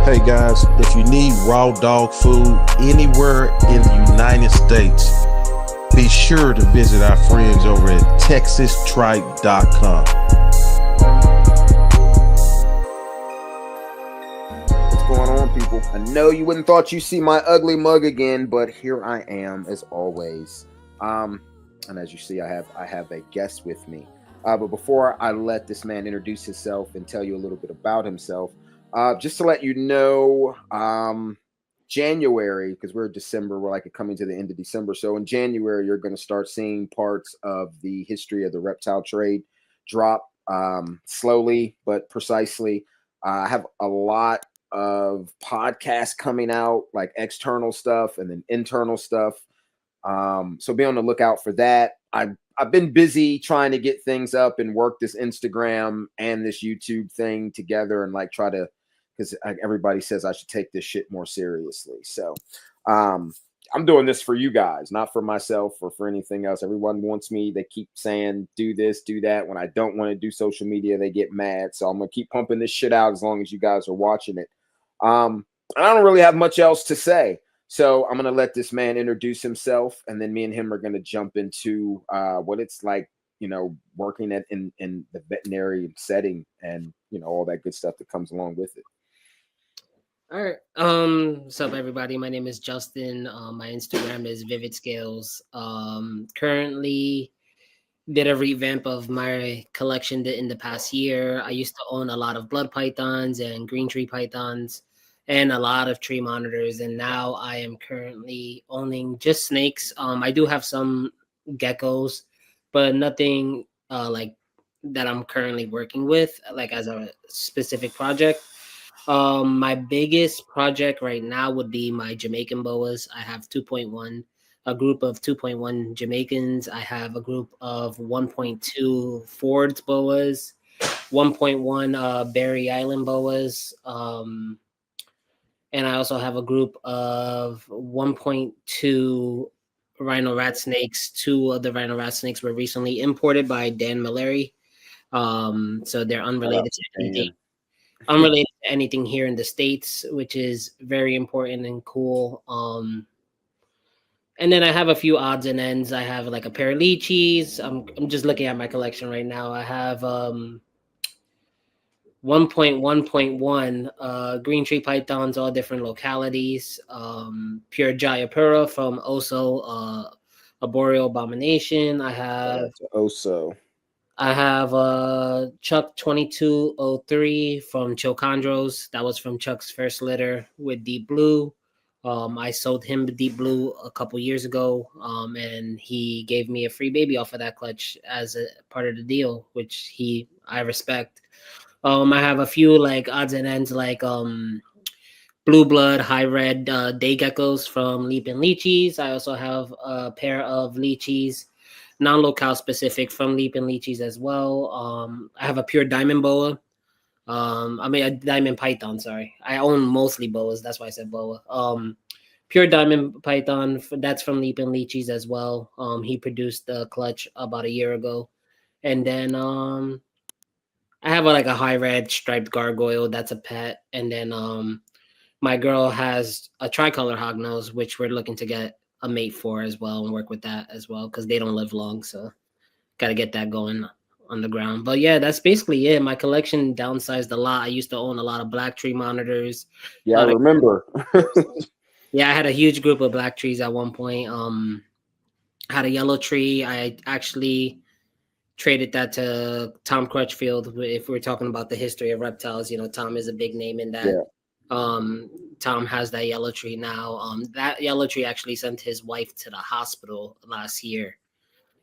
Hey guys, if you need raw dog food anywhere in the United States, be sure to visit our friends over at texastripe.com. What's going on, people? I know you wouldn't thought you'd see my ugly mug again, but here I am as always. And as you see, I have a guest with me. But before I let this man introduce himself and tell you a little bit about himself, just to let you know, January, because we're December, we're like coming to the end of December. So in January, you're going to start seeing parts of the history of the reptile trade drop slowly but precisely. I have a lot of podcasts coming out, like external stuff and then internal stuff. So be on the lookout for that. I've been busy trying to get things up and work this Instagram and this YouTube thing together and like try to, because everybody says I should take this shit more seriously. So I'm doing this for you guys, not for myself or for anything else. Everyone wants me. They keep saying, do this, do that. When I don't want to do social media, they get mad. So I'm going to keep pumping this shit out as long as you guys are watching it. And I don't really have much else to say. So I'm going to let this man introduce himself, and then me and him are going to jump into what it's like, you know, working in the veterinary setting and, you know, all that good stuff that comes along with it. All right. What's up, everybody? My name is Justin. My Instagram is Vivid Scales. Currently did a revamp of my collection in the past year. I used to own a lot of blood pythons and green tree pythons and a lot of tree monitors, and now I am currently owning just snakes. I do have some geckos, but nothing like that I'm currently working with, like as a specific project. My biggest project right now would be my Jamaican boas. I have 2.1, a group of 2.1 Jamaicans. I have a group of 1.2 Ford's boas, 1.1 Berry Island boas. And I also have a group of 1.2 rhino rat snakes. Two of the rhino rat snakes were recently imported by Dan Mallory. So they're unrelated to anything here in the States, which is very important and cool. And then I have a few odds and ends. I have like a pair of lychees. I'm just looking at my collection right now. I have 1.1.1 green tree pythons, all different localities. Pure Jayapura from Oso, a boreal abomination. I have Oso. I have Chuck 2203 from Chilcondros. That was from Chuck's first litter with Deep Blue. I sold him Deep Blue a couple years ago, and he gave me a free baby off of that clutch as a part of the deal, which I respect. I have a few like odds and ends like Blue Blood High Red day geckos from Leaping Lychees. I also have a pair of lychees, non-locale specific, from Leaping Lychees as well. I have a pure diamond boa. A diamond python, sorry. I own mostly boas, that's why I said boa. Pure diamond python, that's from Leaping Lychees as well. He produced the clutch about a year ago. And then I have a high red striped gargoyle, that's a pet. And then my girl has a tricolor hognose, which we're looking to get a mate for as well and work with that as well, because they don't live long, so got to get that going on the ground. But yeah, that's basically it. My collection downsized a lot. I used to own a lot of black tree monitors. Yeah, I remember. Yeah, I had a huge group of black trees at one point. I had a yellow tree. I actually traded that to Tom Crutchfield. If we're talking about the history of reptiles, you know, Tom is a big name in that. Yeah. Tom has that yellow tree now. That yellow tree actually sent his wife to the hospital last year.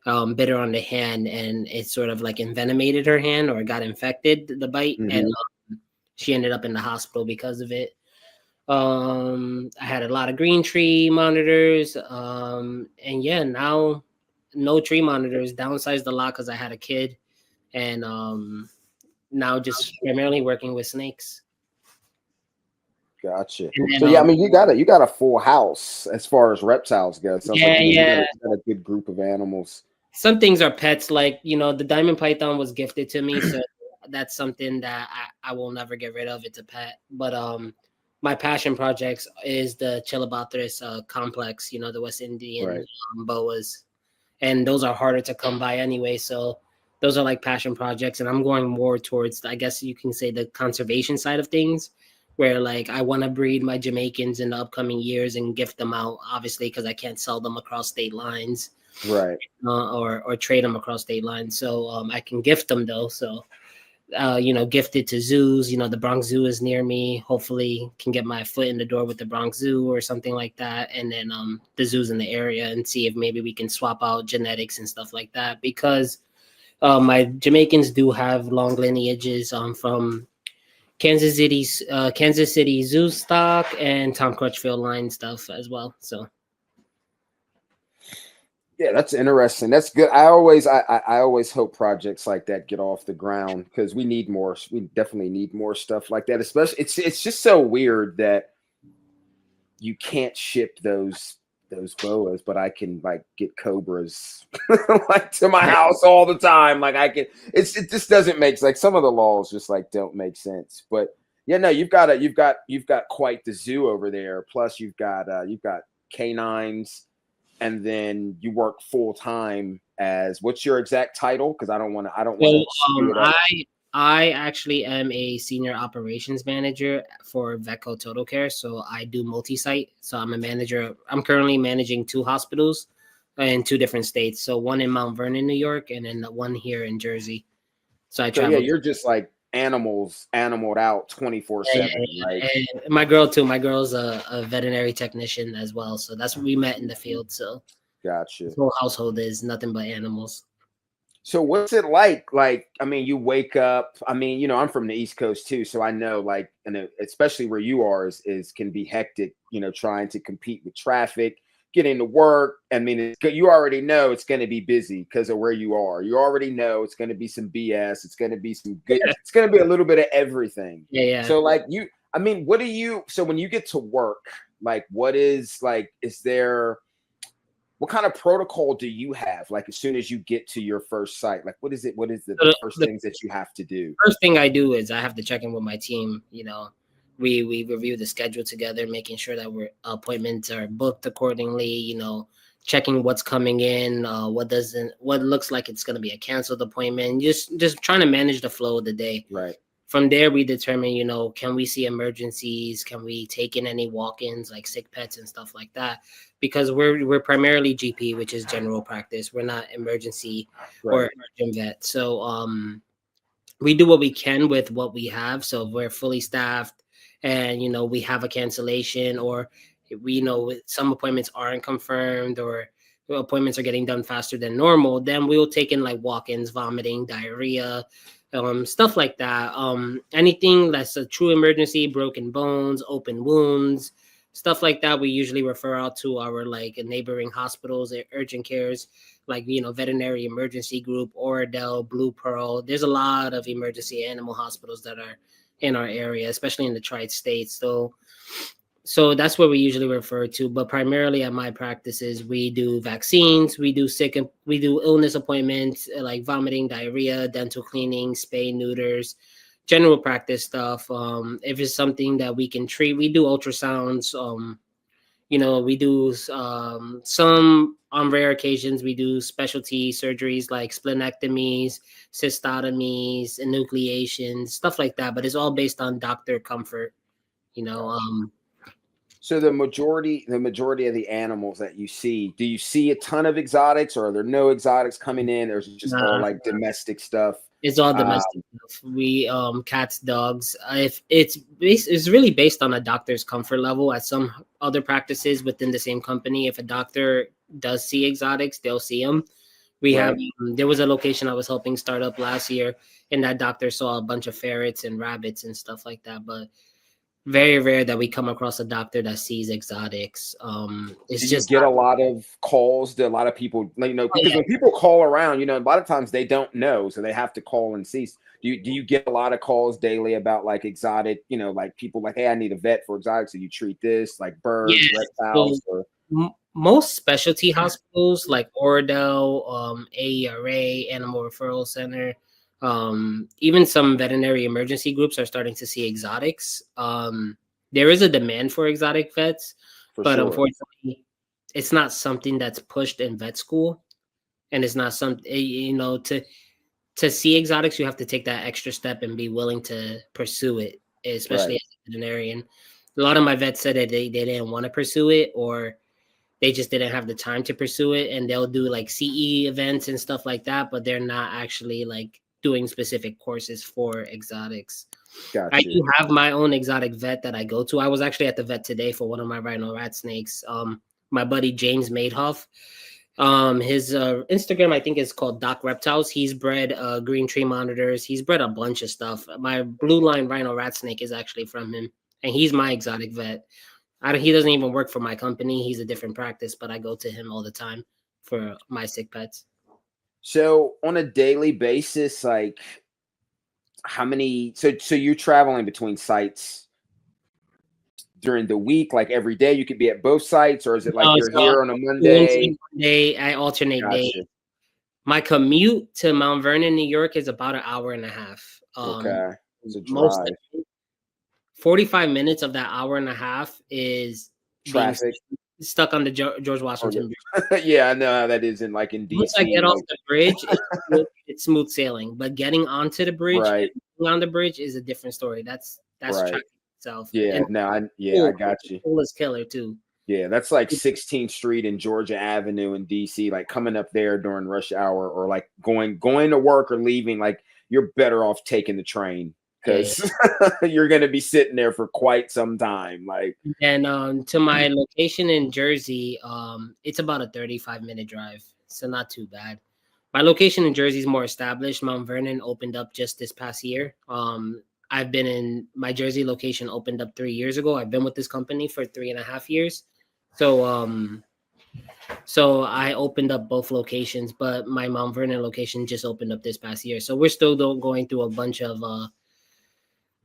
Bit her on the hand, and it sort of like envenomated her hand, or got infected, the bite, and she ended up in the hospital because of it. I had a lot of green tree monitors, and yeah, now no tree monitors. Downsized a lot because I had a kid, and now just primarily working with snakes. Gotcha. Then, so yeah, I mean, you got a full house as far as reptiles go. Sounds like you got a good group of animals. Some things are pets, like, you know, the diamond python was gifted to me, so that's something that I will never get rid of. It's a pet. But my passion projects is the Chilobathris complex, the West Indian Right. boas, and those are harder to come by anyway. So those are like passion projects, and I'm going more towards, I guess you can say, the conservation side of things, where like I want to breed my Jamaicans in the upcoming years and gift them out, obviously, because I can't sell them across state lines, Right. or trade them across state lines. So I can gift them though. So gifted to zoos. The Bronx Zoo is near me. Hopefully, can get my foot in the door with the Bronx Zoo or something like that, and then the zoos in the area, and see if maybe we can swap out genetics and stuff like that. Because my Jamaicans do have long lineages from Kansas City Zoo stock and Tom Crutchfield line stuff as well. So Yeah, that's interesting. That's good. I always hope projects like that get off the ground, because we need more. We definitely need more stuff like that. Especially, it's just so weird that you can't ship those boas, but I can like get cobras like to my house all the time. Like I can. It just doesn't make, like, some of the laws just like don't make sense. But yeah, no, you've got quite the zoo over there. Plus you've got canines. And then you work full time as, what's your exact title? Because I don't want So to screw it up. I actually am a senior operations manager for Vetco Total Care. So I do multi-site. So I'm a manager. I'm currently managing 2 hospitals in 2 different states. So one in Mount Vernon, New York, and then the one here in Jersey. So I So yeah, travel. you're just like animaled out 24/7, right? And my girl too. My girl's a veterinary technician as well. So that's what we met in the field. So Gotcha. this whole household is nothing but animals. So what's it like? Like, I mean, you wake up. I mean, I'm from the East Coast too, so I know, like, and especially where you are is can be hectic. Trying to compete with traffic, getting to work. I mean, you already know it's going to be busy because of where you are. You already know it's going to be some BS. It's going to be some good. It's going to be a little bit of everything. Yeah. So, like, I mean, what do you? So when you get to work, like, is there? What kind of protocol do you have? Like, as soon as you get to your first site, like, what is it? What is the first things that you have to do? First thing I do is I have to check in with my team. We review the schedule together, making sure that our appointments are booked accordingly. Checking what's coming in, what looks like it's going to be a canceled appointment. Just trying to manage the flow of the day. Right. From there, we determine, can we see emergencies? Can we take in any walk-ins like sick pets and stuff like that? Because we're primarily GP, which is general practice. We're not emergency or emergent vet. So we do what we can with what we have. So if we're fully staffed and, we have a cancellation, or we know some appointments aren't confirmed, or appointments are getting done faster than normal, then we will take in like walk-ins, vomiting, diarrhea, stuff like that. Anything that's a true emergency, broken bones, open wounds, stuff like that, we usually refer out to our like neighboring hospitals, urgent cares, like veterinary emergency group, Oradell, Blue Pearl. There's a lot of emergency animal hospitals that are in our area, especially in the tri-states. So that's what we usually refer to. But primarily at my practices, we do vaccines, we do illness appointments like vomiting, diarrhea, dental cleaning, spay, neuters, general practice stuff. If it's something that we can treat, we do ultrasounds. We do some, on rare occasions, we do specialty surgeries like splenectomies, cystotomies, enucleations, stuff like that. But it's all based on doctor comfort. So the majority of the animals that you see, do you see a ton of exotics, or are there no exotics coming in, or is it just all like domestic stuff? It's all domestic stuff. We cats, dogs. If it's really based on a doctor's comfort level. At some other practices within the same company, if a doctor does see exotics, they'll see them. We have there was a location I was helping start up last year, and that doctor saw a bunch of ferrets and rabbits and stuff like that. But very rare that we come across a doctor that sees exotics. It's just get a lot of calls to a lot of people, because when people call around, a lot of times they don't know, so they have to call and see. Do you get a lot of calls daily about like exotic, like people like, hey, I need a vet for exotics. So you treat this like birds, reptiles, or most specialty hospitals like Oradell, AERA, Animal Referral Center, even some veterinary emergency groups are starting to see exotics. there is a demand for exotic vets, For but sure. unfortunately, it's not something that's pushed in vet school, and it's not something to see exotics. You have to take that extra step and be willing to pursue it, especially Right. as a veterinarian. A lot of my vets said that they didn't want to pursue it, or they just didn't have the time to pursue it, and they'll do like CE events and stuff like that, but they're not actually like doing specific courses for exotics. I Got you. do have my own exotic vet that I go to. I was actually at the vet today for one of my rhino rat snakes. My buddy James Madehoff. His Instagram, I think, is called Doc Reptiles. He's bred green tree monitors. He's bred a bunch of stuff. My blue line rhino rat snake is actually from him, and he's my exotic vet. He doesn't even work for my company. He's a different practice, but I go to him all the time for my sick pets. So on a daily basis, like how many? So you're traveling between sites during the week, like every day. You could be at both sites, or is it like you're So here on a Wednesday, Monday? Monday, I alternate days. Gotcha. My commute to Mount Vernon, New York, is about an hour and a half. Okay, it's a Most drive. 45 minutes of that hour and a half is being Traffic. stuck on the George Washington Bridge. Yeah, I know how that is in like in Once I DC. get off Like, the bridge, it's smooth sailing. But getting onto the bridge, right, on the bridge is a different story. That's right. traffic itself. Yeah, And no, I got you. Pool is killer too. Yeah, that's like 16th Street and Georgia Avenue in DC, like coming up there during rush hour or like going to work or leaving, like you're better off taking the train Yeah. because you're gonna be sitting there for quite some time. Like, And to my location in Jersey, it's about a 35-minute drive, so not too bad. My location in Jersey is more established. Mount Vernon opened up just this past year. I've been in my Jersey location opened up 3 years ago. I've been with this company for 3.5 years. So I opened up both locations, but my Mount Vernon location just opened up this past year. So we're still going through a bunch of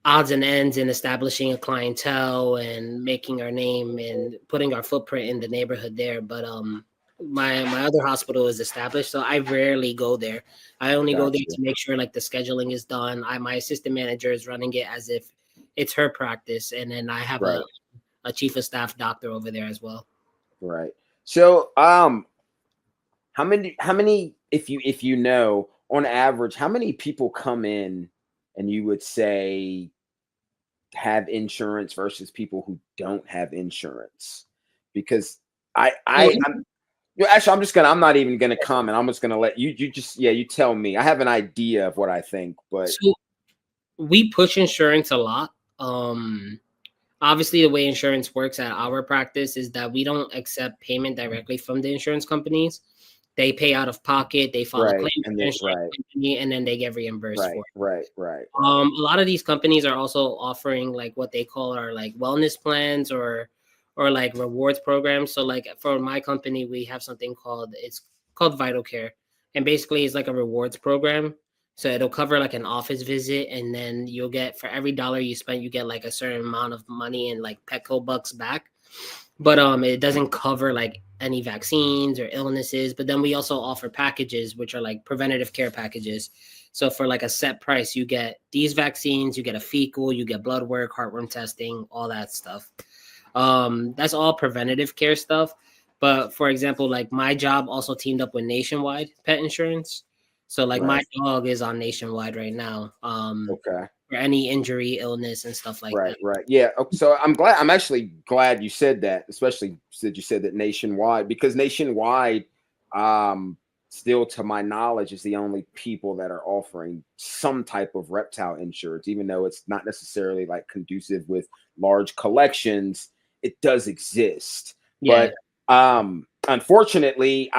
odds and ends in establishing a clientele and making our name and putting our footprint in the neighborhood there. But my other hospital is established, so I rarely go there. I only go there gotcha. to make sure like the scheduling is done. My assistant manager is running it as if it's her practice, and then I have Right, a chief of staff doctor over there as well. right. So, how many, if you know, on average, how many people come in and you would say have insurance versus people who don't have insurance? Because So, I'm actually I'm not even gonna comment. I'm just gonna let you just you tell me. I have an idea of what I think, but so we push insurance a lot. Obviously, the way insurance works at our practice is that we don't accept payment directly from the insurance companies. They pay out of pocket, they file a right, claim and with the then insurance company, and then they get reimbursed for it. right. A lot of these companies are also offering like what they call our like wellness plans or like rewards programs. So like for my company, we have something called Vital Care, and basically it's like a rewards program. So it'll cover like an office visit, and then you'll get for every dollar you spend, you get like a certain amount of money in like Petco bucks back. But it doesn't cover like any vaccines or illnesses. But then we also offer packages, which are like preventative care packages. So for like a set price, you get these vaccines, you get a fecal, you get blood work, heartworm testing, all that stuff. That's all preventative care stuff. But for example, like my job also teamed up with Nationwide Pet Insurance. So like my Right. dog is on Nationwide right now. Okay. For any injury, illness, and stuff like Right, that. right. Yeah. So I'm actually glad you said that, especially since you said that Nationwide, because Nationwide, still to my knowledge, is the only people that are offering some type of reptile insurance, even though it's not necessarily like conducive with large collections, it does exist. Yeah. But unfortunately,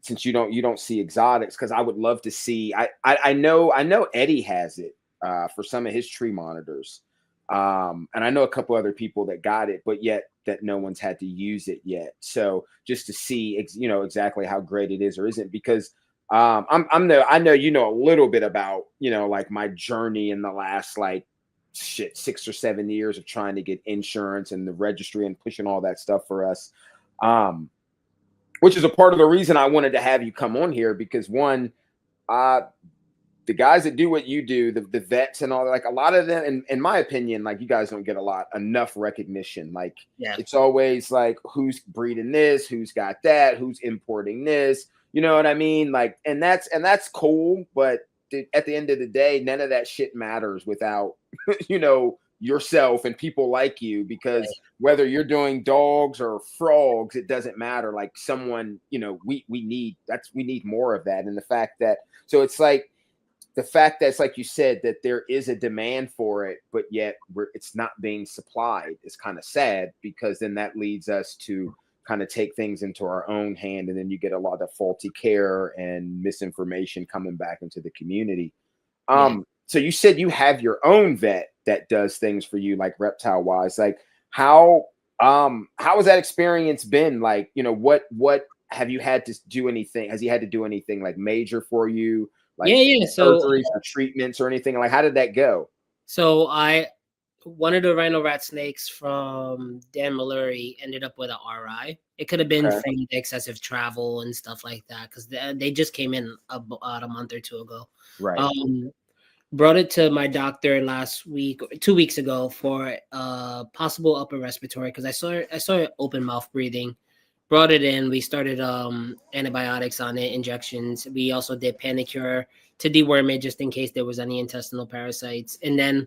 since you don't see exotics, because I would love to see. I know Eddie has it for some of his tree monitors. And I know a couple other people that got it, but yet that no one's had to use it yet. So just to see, exactly how great it is or isn't, because I know a little bit about like my journey in the last like 6 or 7 years of trying to get insurance and the registry and pushing all that stuff for us. Which is a part of the reason I wanted to have you come on here, because one, the guys that do what you do, the vets and all that, like a lot of them, in my opinion, like you guys don't get enough recognition. Like Yeah. it's always like who's breeding this, who's got that, who's importing this, you know what I mean? Like, and that's cool, but at the end of the day, none of that shit matters without, you know, yourself and people like you, because whether you're doing dogs or frogs, it doesn't matter. Like someone, you know, we need more of that. And the fact that, so it's like, the fact that it's like you said, that there is a demand for it, but yet it's not being supplied is kind of sad, because then that leads us to kind of take things into our own hand. And then you get a lot of faulty care and misinformation coming back into the community. So you said you have your own vet that does things for you, like reptile wise. Like how has that experience been? Like, you know, what have you had to do anything? Has he had to do anything like major for you? Like So surgeries or treatments or anything? Like, how did that go? So one of the rhino rat snakes from Dan Mallory ended up with an RI. It could have been from the excessive travel and stuff like that, because they just came in about a month or two ago. Right. Brought it to my doctor last week, 2 weeks ago, for possible upper respiratory, because I saw it open mouth breathing. Brought it in. We started antibiotics on it, injections. We also did panicure to deworm it just in case there was any intestinal parasites. And then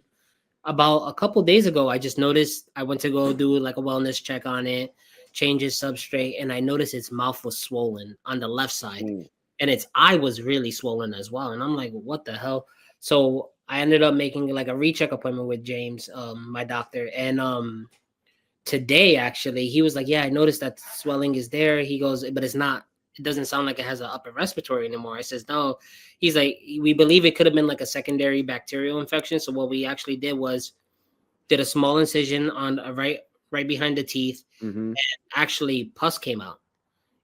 about a couple days ago, I just noticed, I went to go do like a wellness check on it, change its substrate, and I noticed its mouth was swollen on the left side. And its eye was really swollen as well. And I'm like, what the hell? So I ended up making like a recheck appointment with James, my doctor. And today, actually, he was like, yeah, I noticed that swelling is there. He goes, but it doesn't sound like it has an upper respiratory anymore. I says, no. He's like, we believe it could have been like a secondary bacterial infection. So what we actually did was did a small incision on right behind the teeth, and actually pus came out.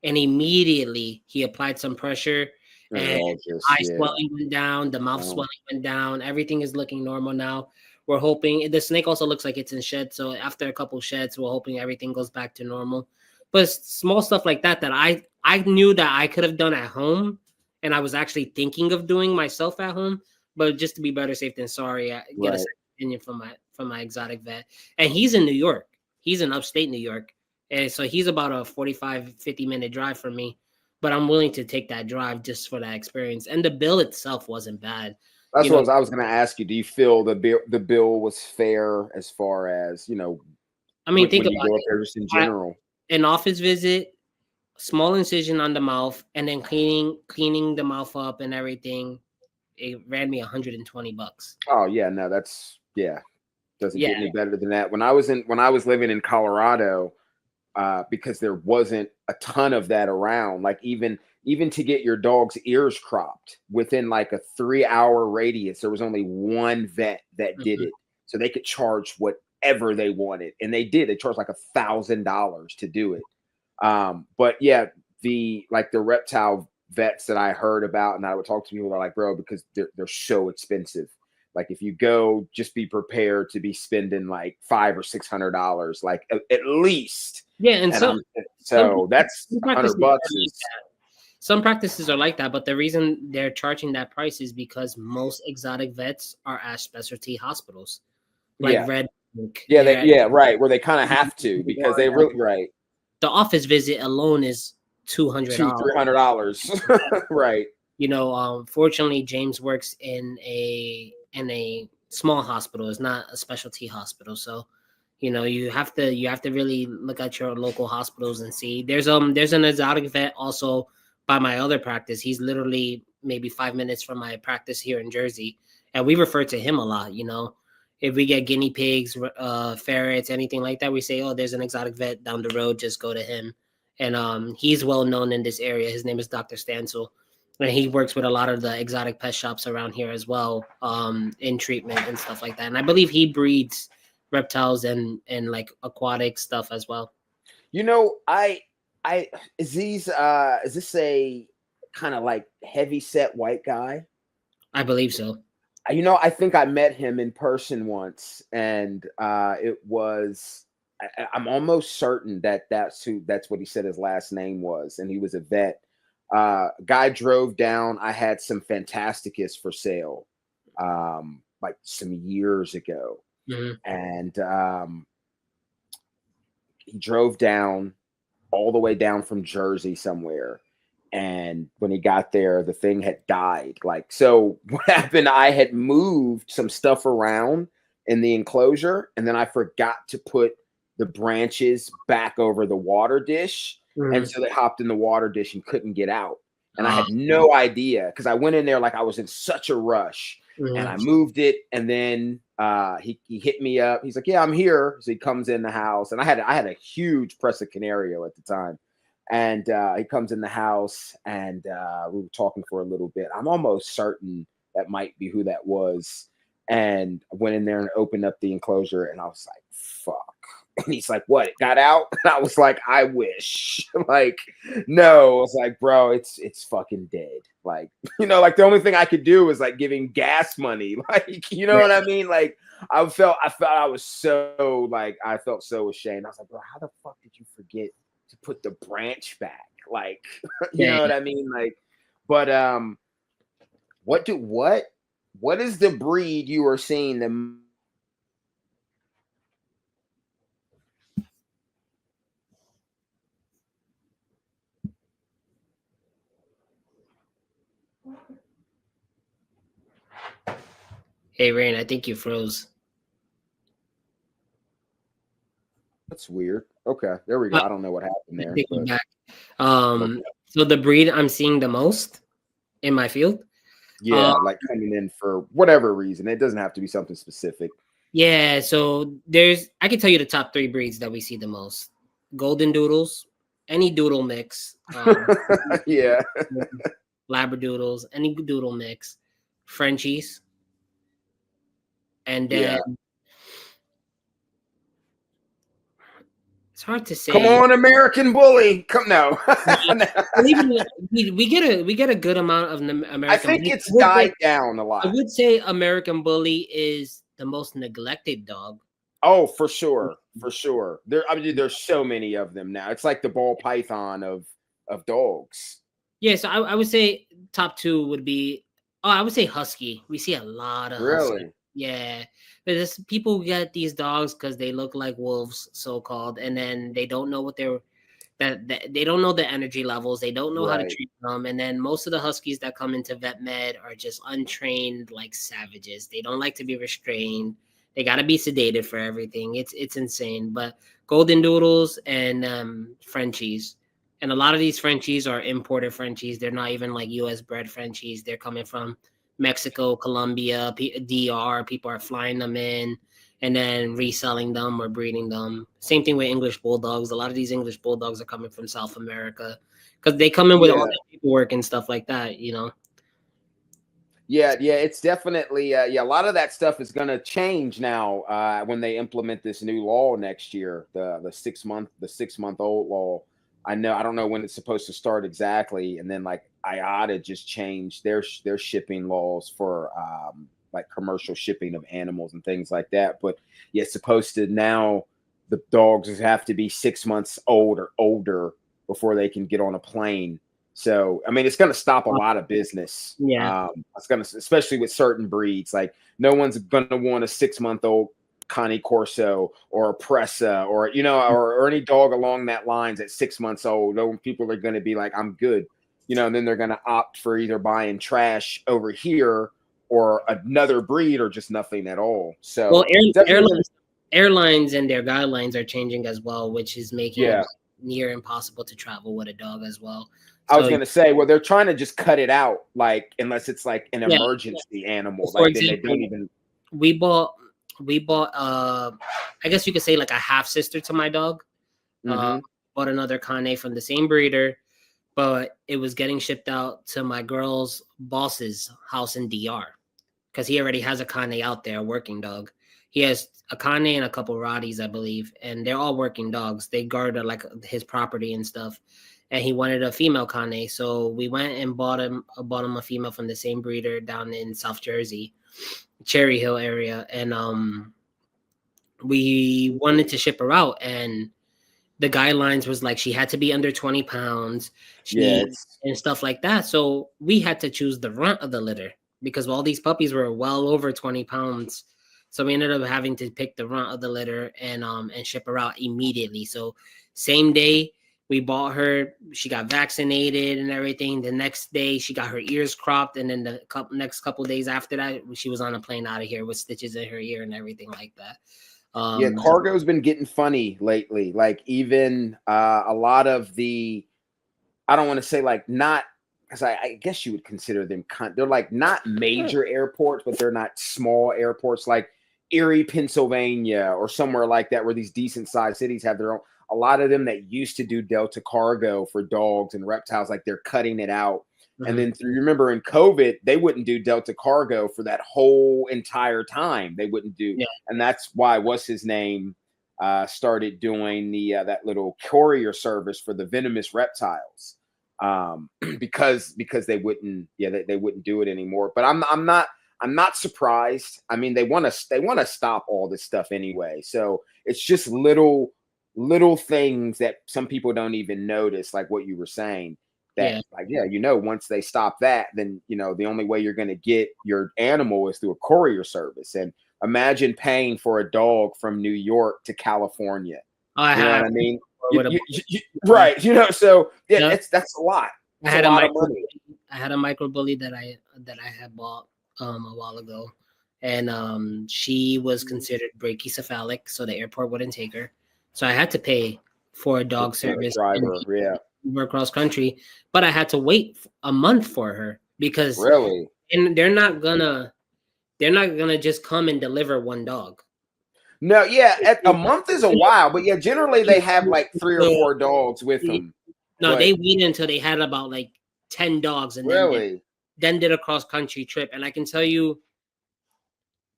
And immediately he applied some pressure, and eye swelling went down, the mouth swelling went down. Everything is looking normal now. We're hoping the snake also looks like it's in shed. So after a couple sheds, we're hoping everything goes back to normal. But small stuff like that I knew that I could have done at home, and I was actually thinking of doing myself at home. But just to be better safe than sorry, I get a second opinion from my exotic vet. And he's in New York. He's in upstate New York. And so he's about a 45, 50-minute drive from me. But I'm willing to take that drive just for that experience. And the bill itself wasn't bad. That's what I was going to ask you. Do you feel the bill was fair as far as, you know, I mean, think about it. There just in general. An office visit, small incision on the mouth, and then cleaning the mouth up and everything. It ran me $120. Oh yeah, no, that's doesn't get any better than that. When I was living in Colorado, because there wasn't a ton of that around, like even to get your dog's ears cropped within like a 3-hour radius, there was only one vet that did it. So they could charge whatever they wanted. And they did. They charged like $1,000 to do it. But yeah, the reptile vets that I heard about, and I would talk to people, are like, bro, because they're so expensive. Like if you go, just be prepared to be spending like $500 or $600, like at least. Yeah, and so that's $100. Some practices are like that, but the reason they're charging that price is because most exotic vets are at specialty hospitals, like Red. Right, where they kind of have to, because they really The office visit alone is $200, $300, right? You know, fortunately, James works in a small hospital. It's not a specialty hospital, so you know you have to really look at your local hospitals and see. There's an exotic vet also by my other practice. He's literally maybe 5 minutes from my practice here in Jersey, and we refer to him a lot. You know, if we get guinea pigs, ferrets, anything like that, we say, oh, there's an exotic vet down the road, just go to him. And he's well known in this area. His name is Dr. Stansel. And he works with a lot of the exotic pet shops around here as well, in treatment and stuff like that. And I believe he breeds reptiles and like aquatic stuff as well. You know, is this a kind of like heavy set white guy? I believe so. You know, I think I met him in person once, and it was, I'm almost certain that's what he said his last name was, and he was a vet. Guy drove down. I had some Fantasticus for sale, like some years ago, and he drove down all the way down from Jersey somewhere. And when he got there, the thing had died. Like, so what happened? I had moved some stuff around in the enclosure, and then I forgot to put the branches back over the water dish. And so they hopped in the water dish and couldn't get out. And I had no idea because I went in there like I was in such a rush. And I moved it, and then he hit me up. He's like, "Yeah, I'm here." So he comes in the house, and I had a huge Presa Canario at the time, and he comes in the house, and we were talking for a little bit. I'm almost certain that might be who that was. And I went in there and opened up the enclosure, and I was like, "Fuck." And he's like, "What? It got out?" And I was like, "I wish." Like, no. I was like, "Bro, it's fucking dead." Like, like the only thing I could do was like giving gas money. Like, you know what I mean? Like, I felt I was so like I felt so ashamed. I was like, "Bro, how the fuck did you forget to put the branch back?" Like, you know what I mean? Like, but what is the breed you are seeing the Hey, Rain, I think you froze. That's weird. Okay, there we go. I don't know what happened there. But... so the breed I'm seeing the most in my field. Yeah, like coming in for whatever reason. It doesn't have to be something specific. Yeah, so I can tell you the top 3 breeds that we see the most. Golden Doodles, any doodle mix. Yeah. Labradoodles, any doodle mix. Frenchies. And then it's hard to say. Come on, American Bully. Come no. we get a good amount of American. I think it's died down a lot. I would say American Bully is the most neglected dog. Oh, for sure. For sure. There's so many of them now. It's like the ball python of dogs. Yeah, so I would say top 2 would be I would say Husky. We see a lot of Husky. Yeah. There's people who get these dogs because they look like wolves, so-called, and then they don't know what they don't know the energy levels. They don't know how to treat them. And then most of the Huskies that come into vet med are just untrained like savages. They don't like to be restrained. They got to be sedated for everything. It's insane. But Golden Doodles and Frenchies. And a lot of these Frenchies are imported Frenchies. They're not even like U.S. bred Frenchies. They're coming from Mexico, Colombia, DR. People are flying them in and then reselling them or breeding them. Same thing with English Bulldogs. A lot of these English Bulldogs are coming from South America because they come in with all that paperwork and stuff like that, Yeah, it's definitely a lot of that stuff is going to change now when they implement this new law next year, the 6-month-old law. I don't know when it's supposed to start exactly, and then like IATA just changed their shipping laws for like commercial shipping of animals and things like that. But it's supposed to now the dogs have to be 6 months old or older before they can get on a plane. So I mean, it's going to stop a lot of business. Yeah, it's going to, especially with certain breeds. Like no one's going to want a 6-month-old Cane Corso or a Presa or or any dog along that lines at 6 months old. No, people are going to be like, "I'm good," and then they're going to opt for either buying trash over here or another breed or just nothing at all. So well, airlines and their guidelines are changing as well, which is making it near impossible to travel with a dog as well. So, I was going to say, well, they're trying to just cut it out, like unless it's like an emergency animal. For like example, they don't even. We bought I guess you could say like a half sister to my dog. Bought another Cane from the same breeder, but it was getting shipped out to my girl's boss's house in DR because he already has a Cane out there, a working dog. He has a Cane and a couple Rotties, I believe, and they're all working dogs. They guard like his property and stuff. And he wanted a female Cane, so we went and bought him a female from the same breeder down in South Jersey, Cherry Hill area, and we wanted to ship her out, and the guidelines was like she had to be under 20 pounds, Yeah, she and stuff like that. So we had to choose the runt of the litter because all these puppies were well over 20 pounds. So we ended up having to pick the runt of the litter and ship her out immediately. So same day we bought her, she got vaccinated and everything. The next day she got her ears cropped, and then the next couple of days after that she was on a plane out of here with stitches in her ear and everything like that. Yeah, cargo's been getting funny lately. Like even a lot of the, I don't want to say like not, because I guess you would consider them they're like not major airports, but they're not small airports like Erie, Pennsylvania, or somewhere like that where these decent sized cities have their own. A lot of them that used to do Delta cargo for dogs and reptiles, like they're cutting it out. And then through, remember in COVID, they wouldn't do Delta cargo for that whole entire time. They wouldn't do, and that's why what's his name started doing the that little courier service for the venomous reptiles, because they wouldn't, they wouldn't do it anymore. But I'm not surprised. I mean, they want to stop all this stuff anyway. So it's just little things that some people don't even notice, like what you were saying. That once they stop that, then the only way you're going to get your animal is through a courier service. And imagine paying for a dog from New York to California. You know what I mean? Right. So that's a lot. I had a micro bully that I had bought a while ago, and she was considered brachycephalic, so the airport wouldn't take her. So I had to pay for a dog service. Work cross country, but I had to wait a month for her because and they're not gonna just come and deliver one dog. No, a month is a while, but generally they have like 3 or 4 dogs with them. No, they waited until they had about like 10 dogs, and then did a cross country trip. And I can tell you,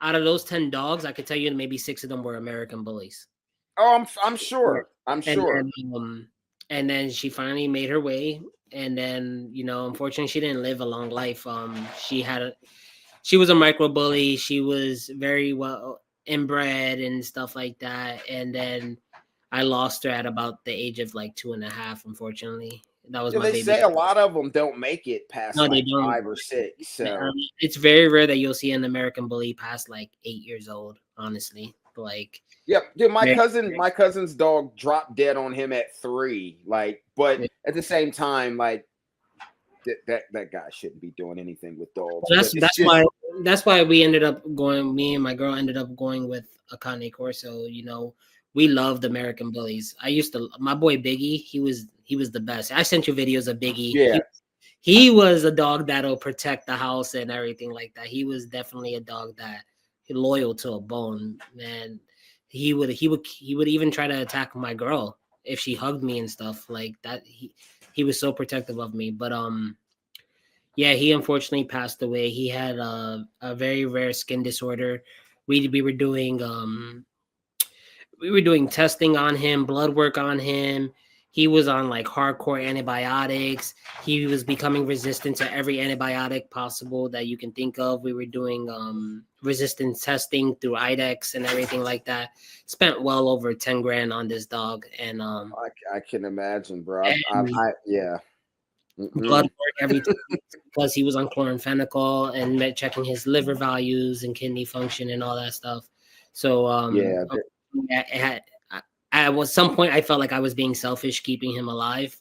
out of those 10 dogs, I could tell you maybe 6 of them were American bullies. Oh, I'm sure. I'm sure. And then she finally made her way, and then unfortunately she didn't live a long life. She was a micro bully. She was very well inbred and stuff like that, and then I lost her at about the age of like 2.5. Unfortunately, that was my baby. They say a lot of them don't make it past they don't. 5 or 6. So it's very rare that you'll see an American bully past like 8 years old. Honestly, like. Dude, my cousin's dog dropped dead on him at 3. Like, but at the same time, like that guy shouldn't be doing anything with dogs. That's why we ended up going. Me and my girl ended up going with a Cane Corso. We loved American bullies. My boy Biggie. He was the best. I sent you videos of Biggie. Yeah. He was a dog that'll protect the house and everything like that. He was definitely a dog that loyal to a bone, man. He would even try to attack my girl if she hugged me and stuff like that. He was so protective of me. But he unfortunately passed away. He had a very rare skin disorder. We were doing testing on him, blood work on him. He was on like hardcore antibiotics. He was becoming resistant to every antibiotic possible that you can think of. We were doing resistance testing through IDEX and everything like that. Spent well over 10 grand on this dog. And I can imagine, bro. Blood work every time because he was on chloramphenicol and checking his liver values and kidney function and all that stuff. So at some point I felt like I was being selfish keeping him alive.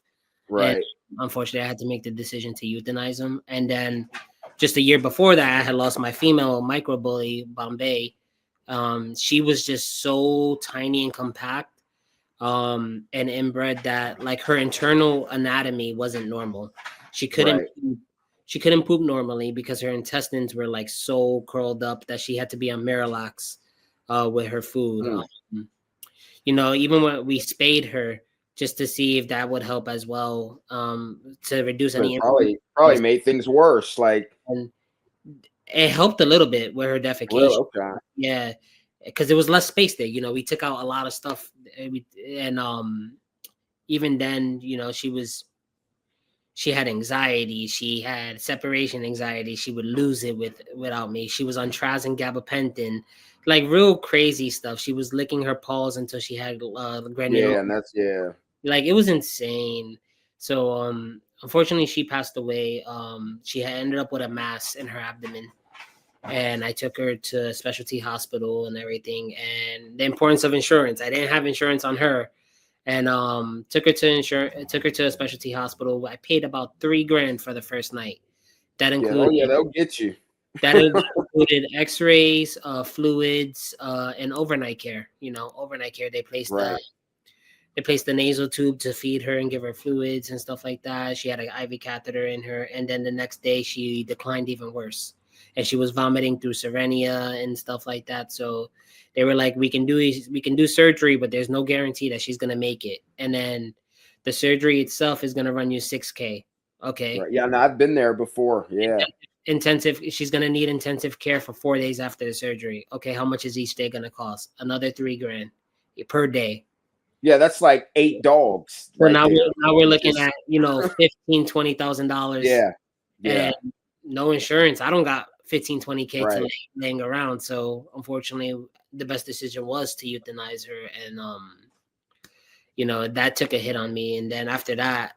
Right. And unfortunately, I had to make the decision to euthanize him. And then just a year before that, I had lost my female micro bully, Bombay. She was just so tiny and compact and inbred that like her internal anatomy wasn't normal. She couldn't poop normally because her intestines were like so curled up that she had to be on Miralax with her food. Even when we spayed her just to see if that would help as well, to reduce any. Probably made things worse. Like, and it helped a little bit with her defecation. Okay. Yeah, because there was less space there. We took out a lot of stuff, and even then, she had anxiety. She had separation anxiety. She would lose it without me. She was on Traz and gabapentin. like real crazy stuff. She was licking her paws until she had granule. Yeah, and that's Like it was insane. So unfortunately she passed away. She had ended up with a mass in her abdomen, and I took her to a specialty hospital and everything. And the importance of insurance. I didn't have insurance on her, and took her to a specialty hospital. I paid about $3,000 for the first night. That included they'll get you. that included X-rays, fluids, and overnight care. Overnight care. They placed the nasal tube to feed her and give her fluids and stuff like that. She had an IV catheter in her, and then the next day she declined even worse, and she was vomiting through Serenia and stuff like that. So they were like, we can do surgery, but there's no guarantee that she's gonna make it. And then the surgery itself is gonna run you $6,000. Okay. Right. Yeah, no, I've been there before. Yeah. She's gonna need intensive care for 4 days after the surgery. Okay, how much is each day gonna cost? Another $3,000 per day. Yeah, that's like 8 dogs. So now we're looking at $15,000-$20,000. Yeah. And no insurance. I don't got 15-20K Right. to laying around. So unfortunately, the best decision was to euthanize her, and that took a hit on me. And then after that,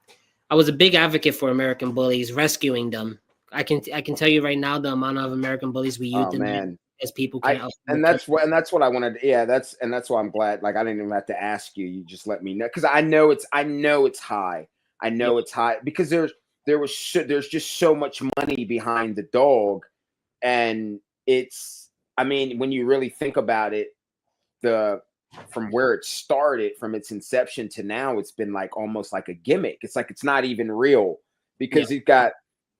I was a big advocate for American bullies, rescuing them. I can tell you right now the amount of American bullies we euthanize as people can. And that's what I wanted. Yeah, that's why I'm glad. Like I didn't even have to ask you. You just let me know, because I know it's high. I know it's high because there's just so much money behind the dog, and I mean, when you really think about it, from where it started, from its inception to now, it's been like almost like a gimmick. It's like it's not even real, because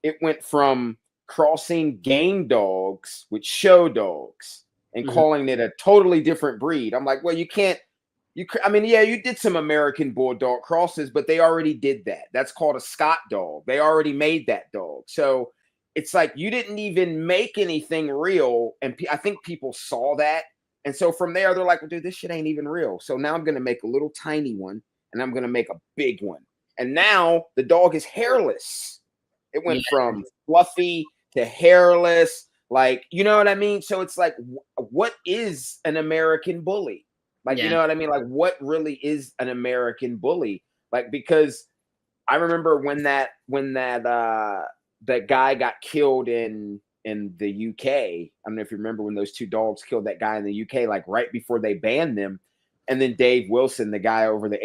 it went from crossing game dogs with show dogs and calling it a totally different breed. I'm like, well, you did some American Bulldog crosses, but they already did that. That's called a Scott dog. They already made that dog. So it's like you didn't even make anything real. And I think people saw that. And so from there, they're like, well, dude, this shit ain't even real. So now I'm going to make a little tiny one, and I'm going to make a big one. And now the dog is hairless. It went from fluffy to hairless. Like, you know what I mean? So it's like, what is an American bully? Like, you know what I mean? Like, what really is an American bully? Like, because I remember when that guy got killed in the UK. I don't know if you remember when those 2 dogs killed that guy in the UK, like right before they banned them. And then Dave Wilson, the guy over the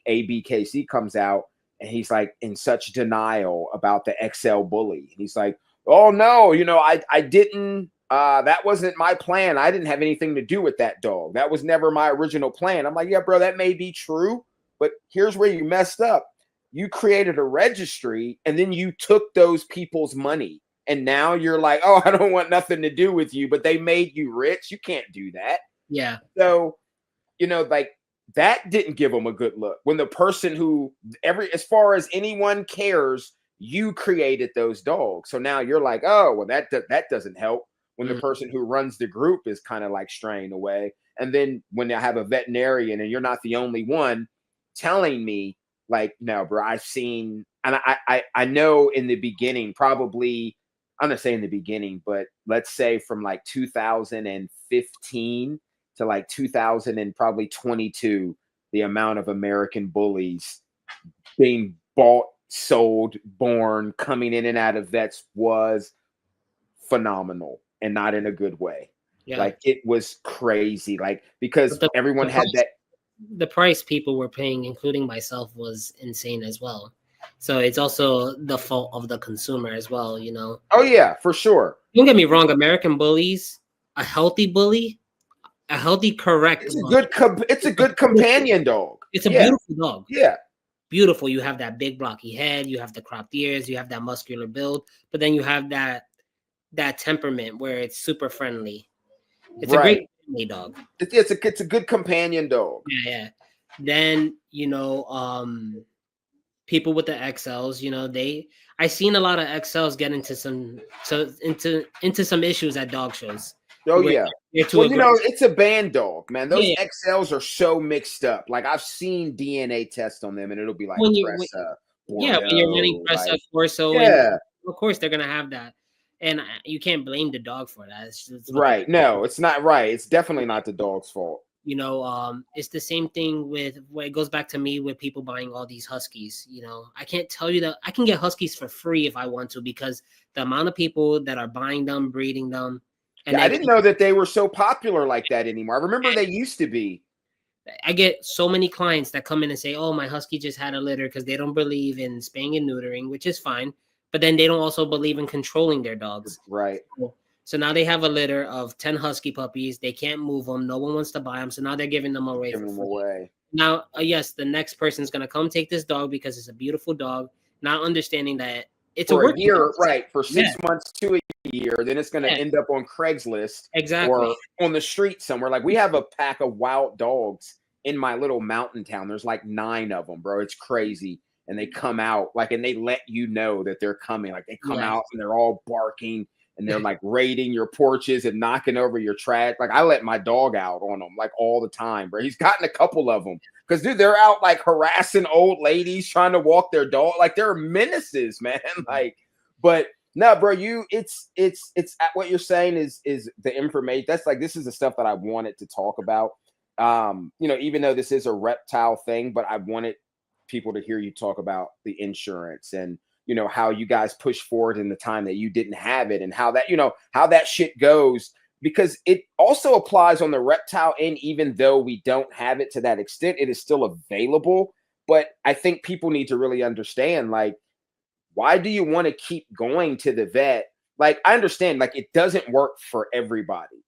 ABKC, comes out, and he's like in such denial about the XL bully. He's like, oh no, I didn't, that wasn't my plan. I didn't have anything to do with that dog. That was never my original plan. I'm like, yeah, bro, that may be true, but here's where you messed up. You created a registry, and then you took those people's money. And now you're like, oh, I don't want nothing to do with you, but they made you rich. You can't do that. Yeah. So, like that didn't give them a good look. When the person who as far as anyone cares, you created those dogs. So now you're like, oh, well, that doesn't help. When the person who runs the group is kind of like straying away. And then when I have a veterinarian, and you're not the only one telling me, like, no, bro, I've seen, and I know in the beginning, probably, I'm not saying the beginning, but let's say from like 2015 to like 2022, the amount of American bullies being bought, sold, born, coming in and out of vets was phenomenal, and not in a good way. Yeah. Like it was crazy, like because everyone had that. The price people were paying, including myself, was insane as well. So it's also the fault of the consumer as well, Oh yeah, for sure. Don't get me wrong. American bullies, a healthy bully, a healthy, correct. It's a good companion dog. It's a beautiful dog. Yeah. Beautiful. You have that big blocky head, you have the cropped ears, you have that muscular build, but then you have that temperament where it's super friendly. It's a great family dog. It's a good companion dog. Yeah. Then, people with the XLs, I seen a lot of XLs get into some issues at dog shows. Oh yeah. Well, it's a band dog, man. Those XLs are so mixed up. Like I've seen DNA tests on them, and it'll be like when you're running Pressa, Corso, of course they're gonna have that. And you can't blame the dog for that. It's what Right. No, it's not right. It's definitely not the dog's fault. it's the same thing with what it goes back to me with people buying all these huskies. I can't tell you that I can get huskies for free if I want to, because the amount of people that are buying them, breeding them, and Yeah, I didn't know that they were so popular like that anymore. I remember they used to be. I get so many clients that come in and say, "Oh, my husky just had a litter," because they don't believe in spaying and neutering, which is fine, but then they don't also believe in controlling their dogs. Right. So now they have a litter of 10 husky puppies. They can't move them. No one wants to buy them. So now they're giving them away Giving for them free. away. Now, yes, the next person's going to come take this dog because it's a beautiful dog, not understanding that it's For a work year, dog. right? For 6 months to a year, then it's going to end up on Craigslist Exactly. or on the street somewhere. Like, we have a pack of wild dogs in my little mountain town. There's like 9 of them, bro. It's crazy. And they come out and they let you know that they're coming. Like, they come out and they're all barking and they're like raiding your porches and knocking over your trash. Like, I let my dog out on them like all the time, bro. He's gotten a couple of them because, dude, they're out like harassing old ladies trying to walk their dog. Like, they're menaces, man. Like, but no, bro, it's what you're saying is the information. That's like, this is the stuff that I wanted to talk about. Even though this is a reptile thing, but I wanted people to hear you talk about the insurance and how you guys push forward in the time that you didn't have it, and how that shit goes, because it also applies on the reptile end. Even though we don't have it to that extent, it is still available. But I think people need to really understand, like, why do you want to keep going to the vet? Like, I understand, like, it doesn't work for everybody,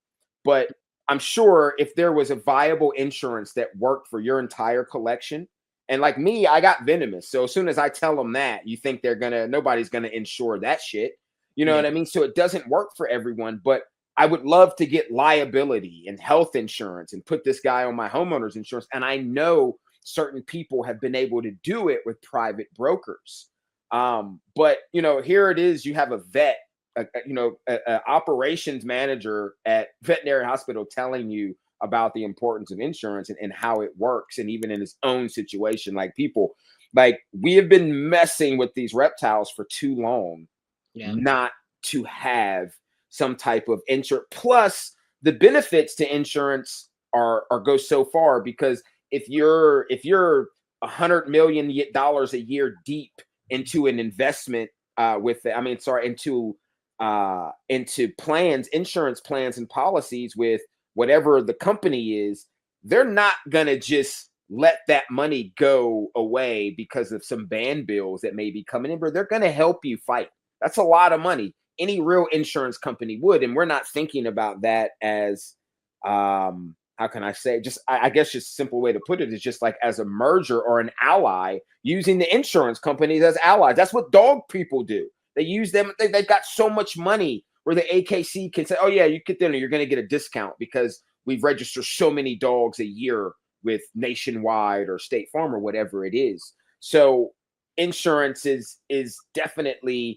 but I'm sure if there was a viable insurance that worked for your entire collection, and like me, I got venomous. So as soon as I tell them that, you think nobody's gonna insure that shit. You know what I mean? So it doesn't work for everyone, but I would love to get liability and health insurance and put this guy on my homeowner's insurance. And I know certain people have been able to do it with private brokers. But here it is, you have a vet, a operations manager at veterinary hospital telling you about the importance of insurance and how it works. And even in his own situation, like, people, like, we have been messing with these reptiles for too long not to have some type of insurance. Plus, the benefits to insurance are go so far, because if you're $100 million a year deep into an investment into insurance plans and policies with whatever the company is, they're not gonna just let that money go away because of some ban bills that may be coming in, but they're gonna help you fight. That's a lot of money. Any real insurance company would, and we're not thinking about that as how can I say, just I guess just a simple way to put it is just like as a merger or an ally, using the insurance companies as allies. That's what dog people do. They use them. They've got so much money where the AKC can say, oh yeah, you get there, you're going to get a discount because we've registered so many dogs a year with Nationwide or State Farm or whatever it is. So insurance is definitely,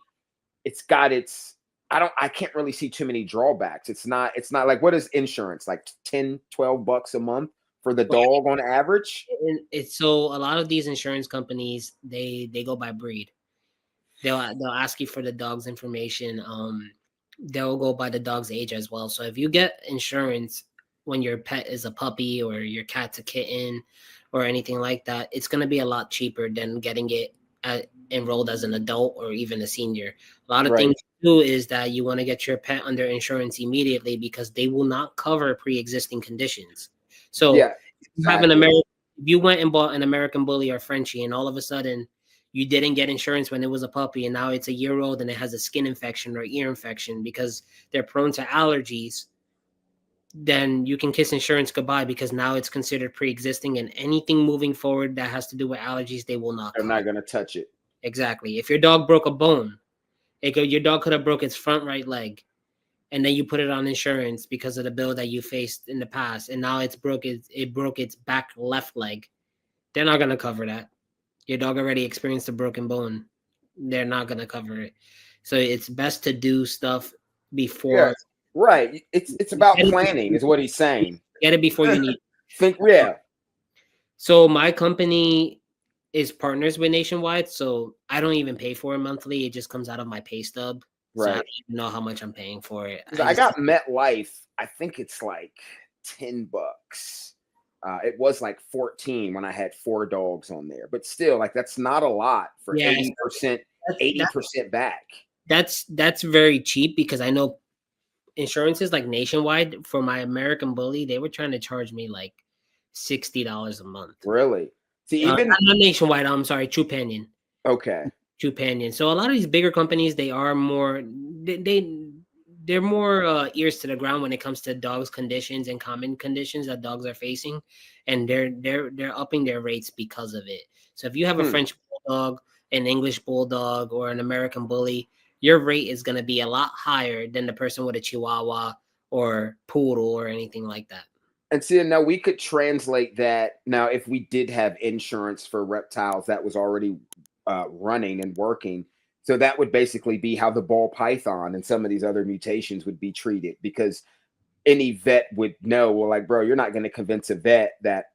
I can't really see too many drawbacks. It's not like, what is insurance, like $10-12 a month for the dog on average? So a lot of these insurance companies, they go by breed. They'll ask you for the dog's information. They'll go by the dog's age as well. So if you get insurance when your pet is a puppy or your cat's a kitten or anything like that, it's going to be a lot cheaper than getting it enrolled as an adult or even a senior. A lot of things too is that you want to get your pet under insurance immediately, because they will not cover pre-existing conditions. So yeah, exactly. if you went and bought an American Bully or Frenchie, and all of a sudden you didn't get insurance when it was a puppy, and now it's a year old and it has a skin infection or ear infection because they're prone to allergies, then you can kiss insurance goodbye, because now it's considered pre-existing, and anything moving forward that has to do with allergies, they will not. They're not going to touch it. Exactly. If your dog broke a bone, your dog could have broke its front right leg, and then you put it on insurance because of the bill that you faced in the past, and now it broke its back left leg. They're not going to cover that. Your dog already experienced a broken bone. They're not going to cover it. So it's best to do stuff before. Yeah, right. It's about planning is what he's saying. Get it before you need it. Yeah. So my company is partners with Nationwide, so I don't even pay for it monthly. It just comes out of my pay stub. So I Right. don't even know how much I'm paying for it. 'Cause I got MetLife. I think it's like $10. It was like 14 when I had 4 dogs on there, but still, like that's not a lot for Yeah, so 80%, that 80% back. that's very cheap because I know insurances like Nationwide for my American Bully, they were trying to charge me like $60 a month. Really? See, even Not Nationwide, I'm sorry, Trupanion. okay. Trupanion. So a lot of these bigger companies, they are more they're more ears to the ground when it comes to dogs' conditions and common conditions that dogs are facing, and they're upping their rates because of it. So if you have a Hmm. French bulldog, an English bulldog, or an American bully, your rate is going to be a lot higher than the person with a Chihuahua or poodle or anything like that. And see, now we could translate that. Now, if we did have insurance for reptiles that was already running and working, so that would basically be how the ball python and some of these other mutations would be treated, because any vet would know, well, like, bro, you're not going to convince a vet that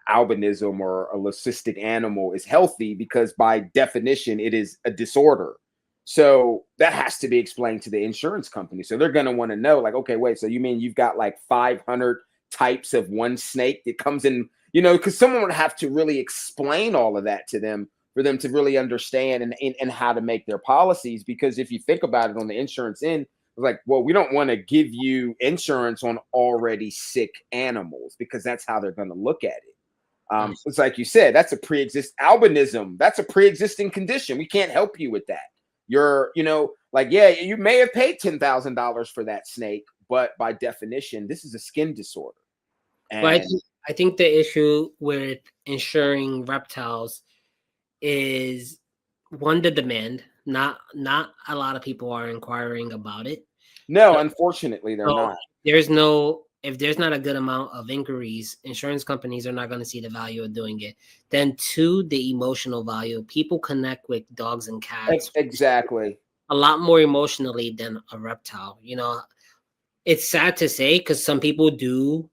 albinism or a leucistic animal is healthy, because by definition, it is a disorder. So that has to be explained to the insurance company. So they're going to want to know, like, okay, wait, so you mean you've got like 500 types of one snake that comes in, because someone would have to really explain all of that to them for them to really understand and how to make their policies. Because if you think about it on the insurance end, like, well, we don't want to give you insurance on already sick animals, because that's how they're going to look at it. It's like you said, that's a pre-exist albinism. That's a pre-existing condition. We can't help you with that. You're, like, yeah, you may have paid $10,000 for that snake, but by definition, this is a skin disorder. But And I think the issue with insuring reptiles is one, the demand. Not a lot of people are inquiring about it. no, unfortunately, they're So not. if there's not a good amount of inquiries, insurance companies are not going to see the value of doing it. Then two, the emotional value. People connect with dogs and cats Exactly. a lot more emotionally than a reptile. It's sad to say because some people do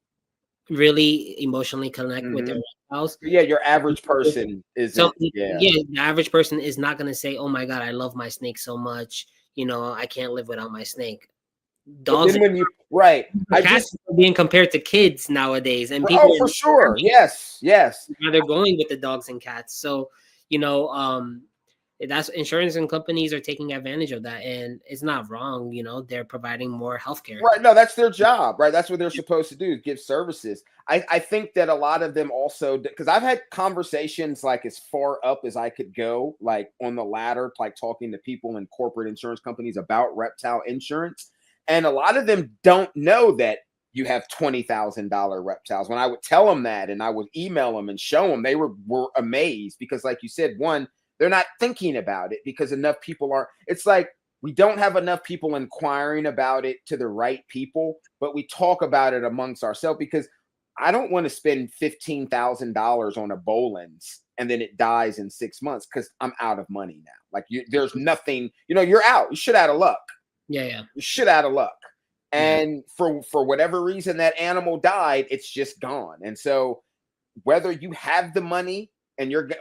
really emotionally connect with their Hmm. reptiles. Yeah, your average person So isn't. Yeah. yeah, the average person is not going to say, "Oh my god, I love my snake so much. I can't live without my snake." But Dogs then when you, right, and cats are being compared to kids nowadays, and people oh, for sure. Yes, yes. they're going with the dogs and cats. So, you know, that's insurance and companies are taking advantage of that, and it's not wrong. They're providing more healthcare. Right. No, that's their job, right? That's what they're supposed to do, give services. I think that a lot of them also, because I've had conversations like as far up as I could go, like on the ladder, like talking to people in corporate insurance companies about reptile insurance. And a lot of them don't know that you have $20,000 reptiles. When I would tell them that and I would email them and show them, they were amazed, because, like you said, one, they're not thinking about it because enough people are. It's like, we don't have enough people inquiring about it to the right people, but we talk about it amongst ourselves, because I don't want to spend $15,000 on a Bolin's and then it dies in 6 months because I'm out of money now. Like, there's nothing, you're out. You should out of luck. Yeah. You should out of luck. Yeah. And for whatever reason that animal died, it's just gone. And so whether you have the money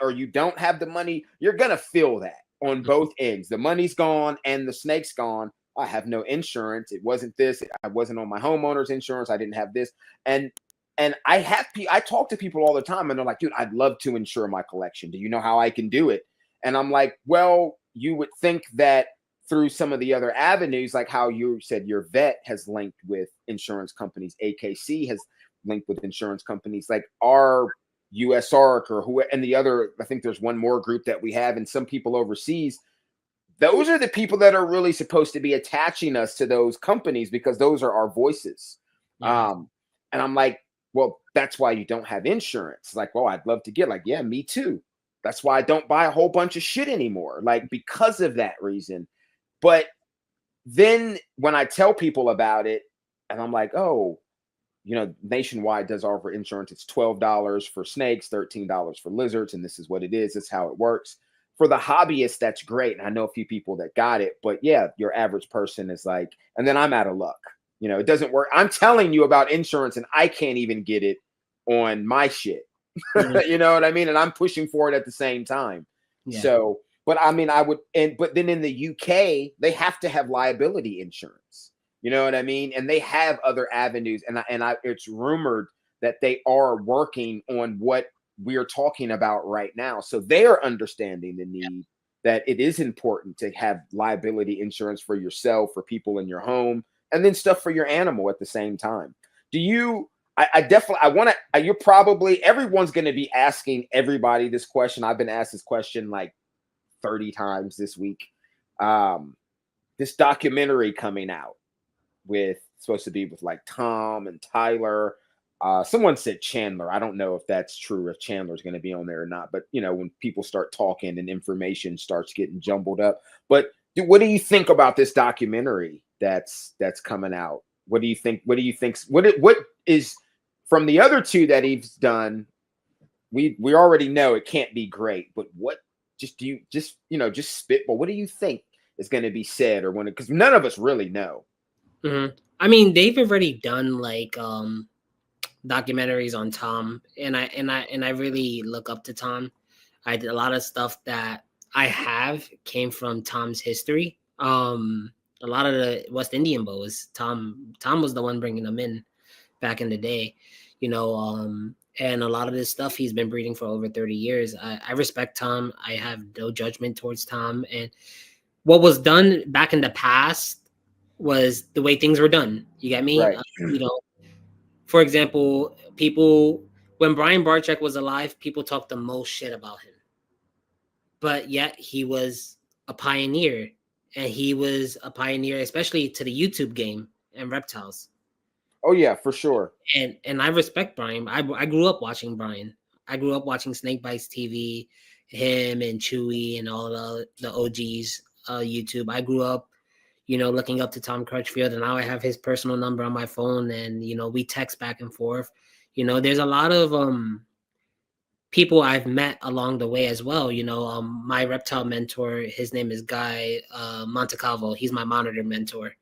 or you don't have the money, you're gonna feel that on both ends. The money's gone and the snake's gone. I have no insurance. It wasn't this. I wasn't on my homeowner's insurance. I didn't have this. And I talk to people all the time, and they're like, dude, I'd love to insure my collection. Do you know how I can do it? And I'm like, well, you would think that through some of the other avenues, like how you said your vet has linked with insurance companies, AKC has linked with insurance companies, like our USARC or who, and the other, I think there's one more group that we have, and some people overseas. Those are the people that are really supposed to be attaching us to those companies, because those are our voices. Yeah. And I'm like, well, that's why you don't have insurance. Like, well, I'd love to get, like, yeah, me too. That's why I don't buy a whole bunch of shit anymore, like, because of that reason. But then when I tell people about it, and I'm like, oh, Nationwide does offer insurance. It's $12 for snakes, $13 for lizards, and this is what it is. It's how it works. For the hobbyist, that's great. And I know a few people that got it, but yeah, your average person is like, and then I'm out of luck. It doesn't work. I'm telling you about insurance and I can't even get it on my shit. Mhm. You know what I mean? And I'm pushing for it at the same time. Yeah. So But I mean, but then in the UK, they have to have liability insurance. You know what I mean? And they have other avenues. It's rumored that they are working on what we are talking about right now. So they are understanding the need that it is important to have liability insurance for yourself, for people in your home, and then stuff for your animal at the same time. Do you? I definitely, I want to, you're probably, everyone's going to be asking everybody this question. I've been asked this question like 30 times this week. This documentary coming out supposed to be with like Tom and Tyler. Someone said Chandler. I don't know if that's true, if Chandler's going to be on there or not. But you know, when people start talking and information starts getting jumbled up. But what do you think about this documentary that's coming out? What do you think? What is from the other two that he's done? We already know it can't be great. But what? Just spitball. What do you think is going to be said, or because none of us really know. Mm-hmm. I mean, they've already done like documentaries on Tom, and I really look up to Tom. I did a lot of stuff that I have came from Tom's history. A lot of the West Indian bows, Tom was the one bringing them in back in the day, and a lot of this stuff he's been breeding for over 30 years. I respect Tom. I have no judgment towards Tom, and what was done back in the past was the way things were done. You get me? Right. For example, when Brian Barczyk was alive, people talked the most shit about him. But yet he was a pioneer, and he was a pioneer, especially to the YouTube game and reptiles. Oh yeah, for sure. And I respect Brian. I grew up watching Brian. I grew up watching Snake Bites TV, him and Chewy and all the OGs YouTube. I grew up, looking up to Tom Crutchfield, and now I have his personal number on my phone, and we text back and forth. There's a lot of people I've met along the way as well. My reptile mentor, his name is Guy Montecalvo. He's my monitor mentor.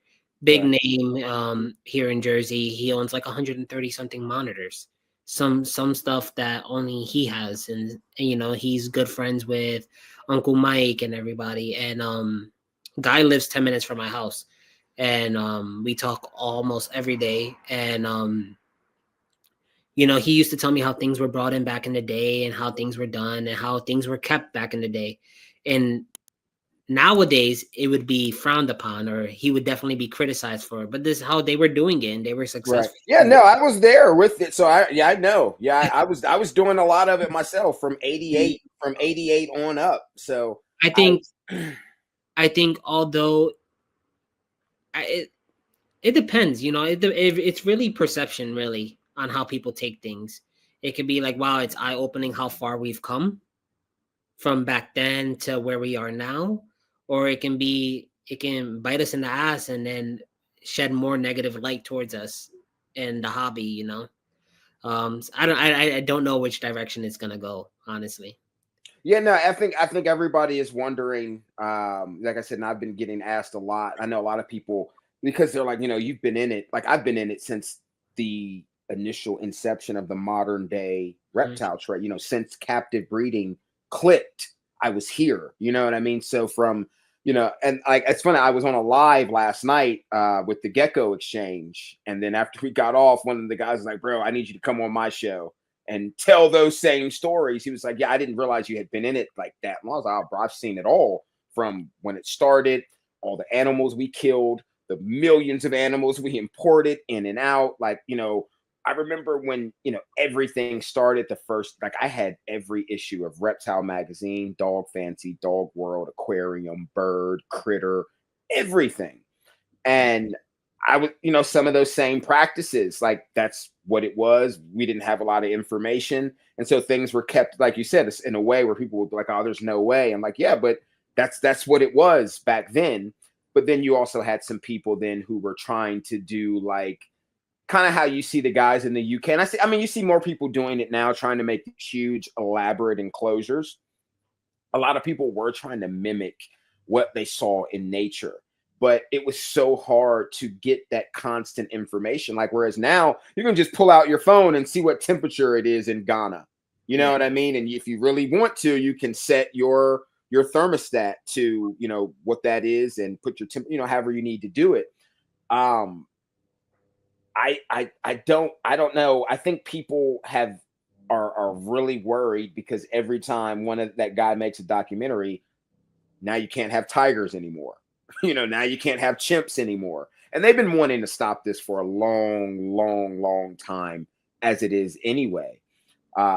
Big name here in Jersey. He owns like 130 something monitors. Some stuff that only he has, and he's good friends with Uncle Mike and everybody. And Guy lives 10 minutes from my house, and we talk almost every day. And he used to tell me how things were brought in back in the day, and how things were done, and how things were kept back in the day. And nowadays it would be frowned upon, or he would definitely be criticized for it. But this is how they were doing it, and they were successful. Right. Yeah, no, I was there with it. So I know. Yeah, I was doing a lot of it myself from 88 on up. So I think although it depends, it's really perception, really, on how people take things. It could be like, wow, it's eye-opening how far we've come from back then to where we are now, or it can bite us in the ass and then shed more negative light towards us in the hobby. I don't know which direction it's gonna go, honestly. Yeah, no, I think everybody is wondering. Like I said, and I've been getting asked a lot. I know a lot of people, because they're like, you've been in it. Like I've been in it since the initial inception of the modern day reptile trade. Since captive breeding clicked, I was here. You know what I mean? So from and like it's funny. I was on a live last night with the Gecko Exchange, and then after we got off, one of the guys was like, "Bro, I need you to come on my show and tell those same stories." He was like, "Yeah, I didn't realize you had been in it like that." And I was like, "Oh, bro, I've seen it all from when it started, all the animals we killed, the millions of animals we imported in and out. Like, I remember when, everything started, the first, like I had every issue of Reptile Magazine, Dog Fancy, Dog World, Aquarium, Bird, Critter, everything. And I would, some of those same practices, like that's what it was. We didn't have a lot of information. And so things were kept, like you said, in a way where people would be like, "Oh, there's no way." I'm like, yeah, but that's what it was back then. But then you also had some people then who were trying to do like kind of how you see the guys in the UK. And you see more people doing it now, trying to make huge, elaborate enclosures. A lot of people were trying to mimic what they saw in nature, but it was so hard to get that constant information. Like, whereas now you can just pull out your phone and see what temperature it is in Ghana. You know what I mean? And if you really want to, you can set your your thermostat to, what that is, and put your however you need to do it. I don't know. I think people are really worried because every time that guy makes a documentary, now you can't have tigers anymore. Now you can't have chimps anymore. And they've been wanting to stop this for a long, long, long time as it is anyway.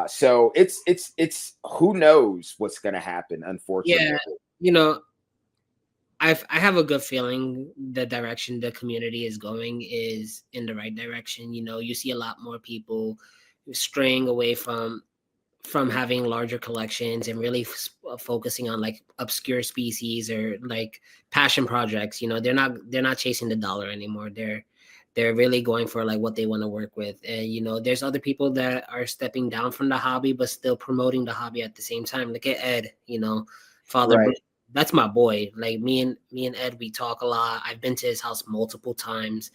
So it's who knows what's going to happen, unfortunately. Yeah, I have a good feeling the direction the community is going is in the right direction. You see a lot more people straying away from having larger collections and really focusing on like obscure species or like passion projects. They're not chasing the dollar anymore. They're really going for like what they want to work with. And there's other people that are stepping down from the hobby but still promoting the hobby at the same time. Look at Ed, Father Right. That's my boy. Like me and Ed, we talk a lot. I've been to his house multiple times,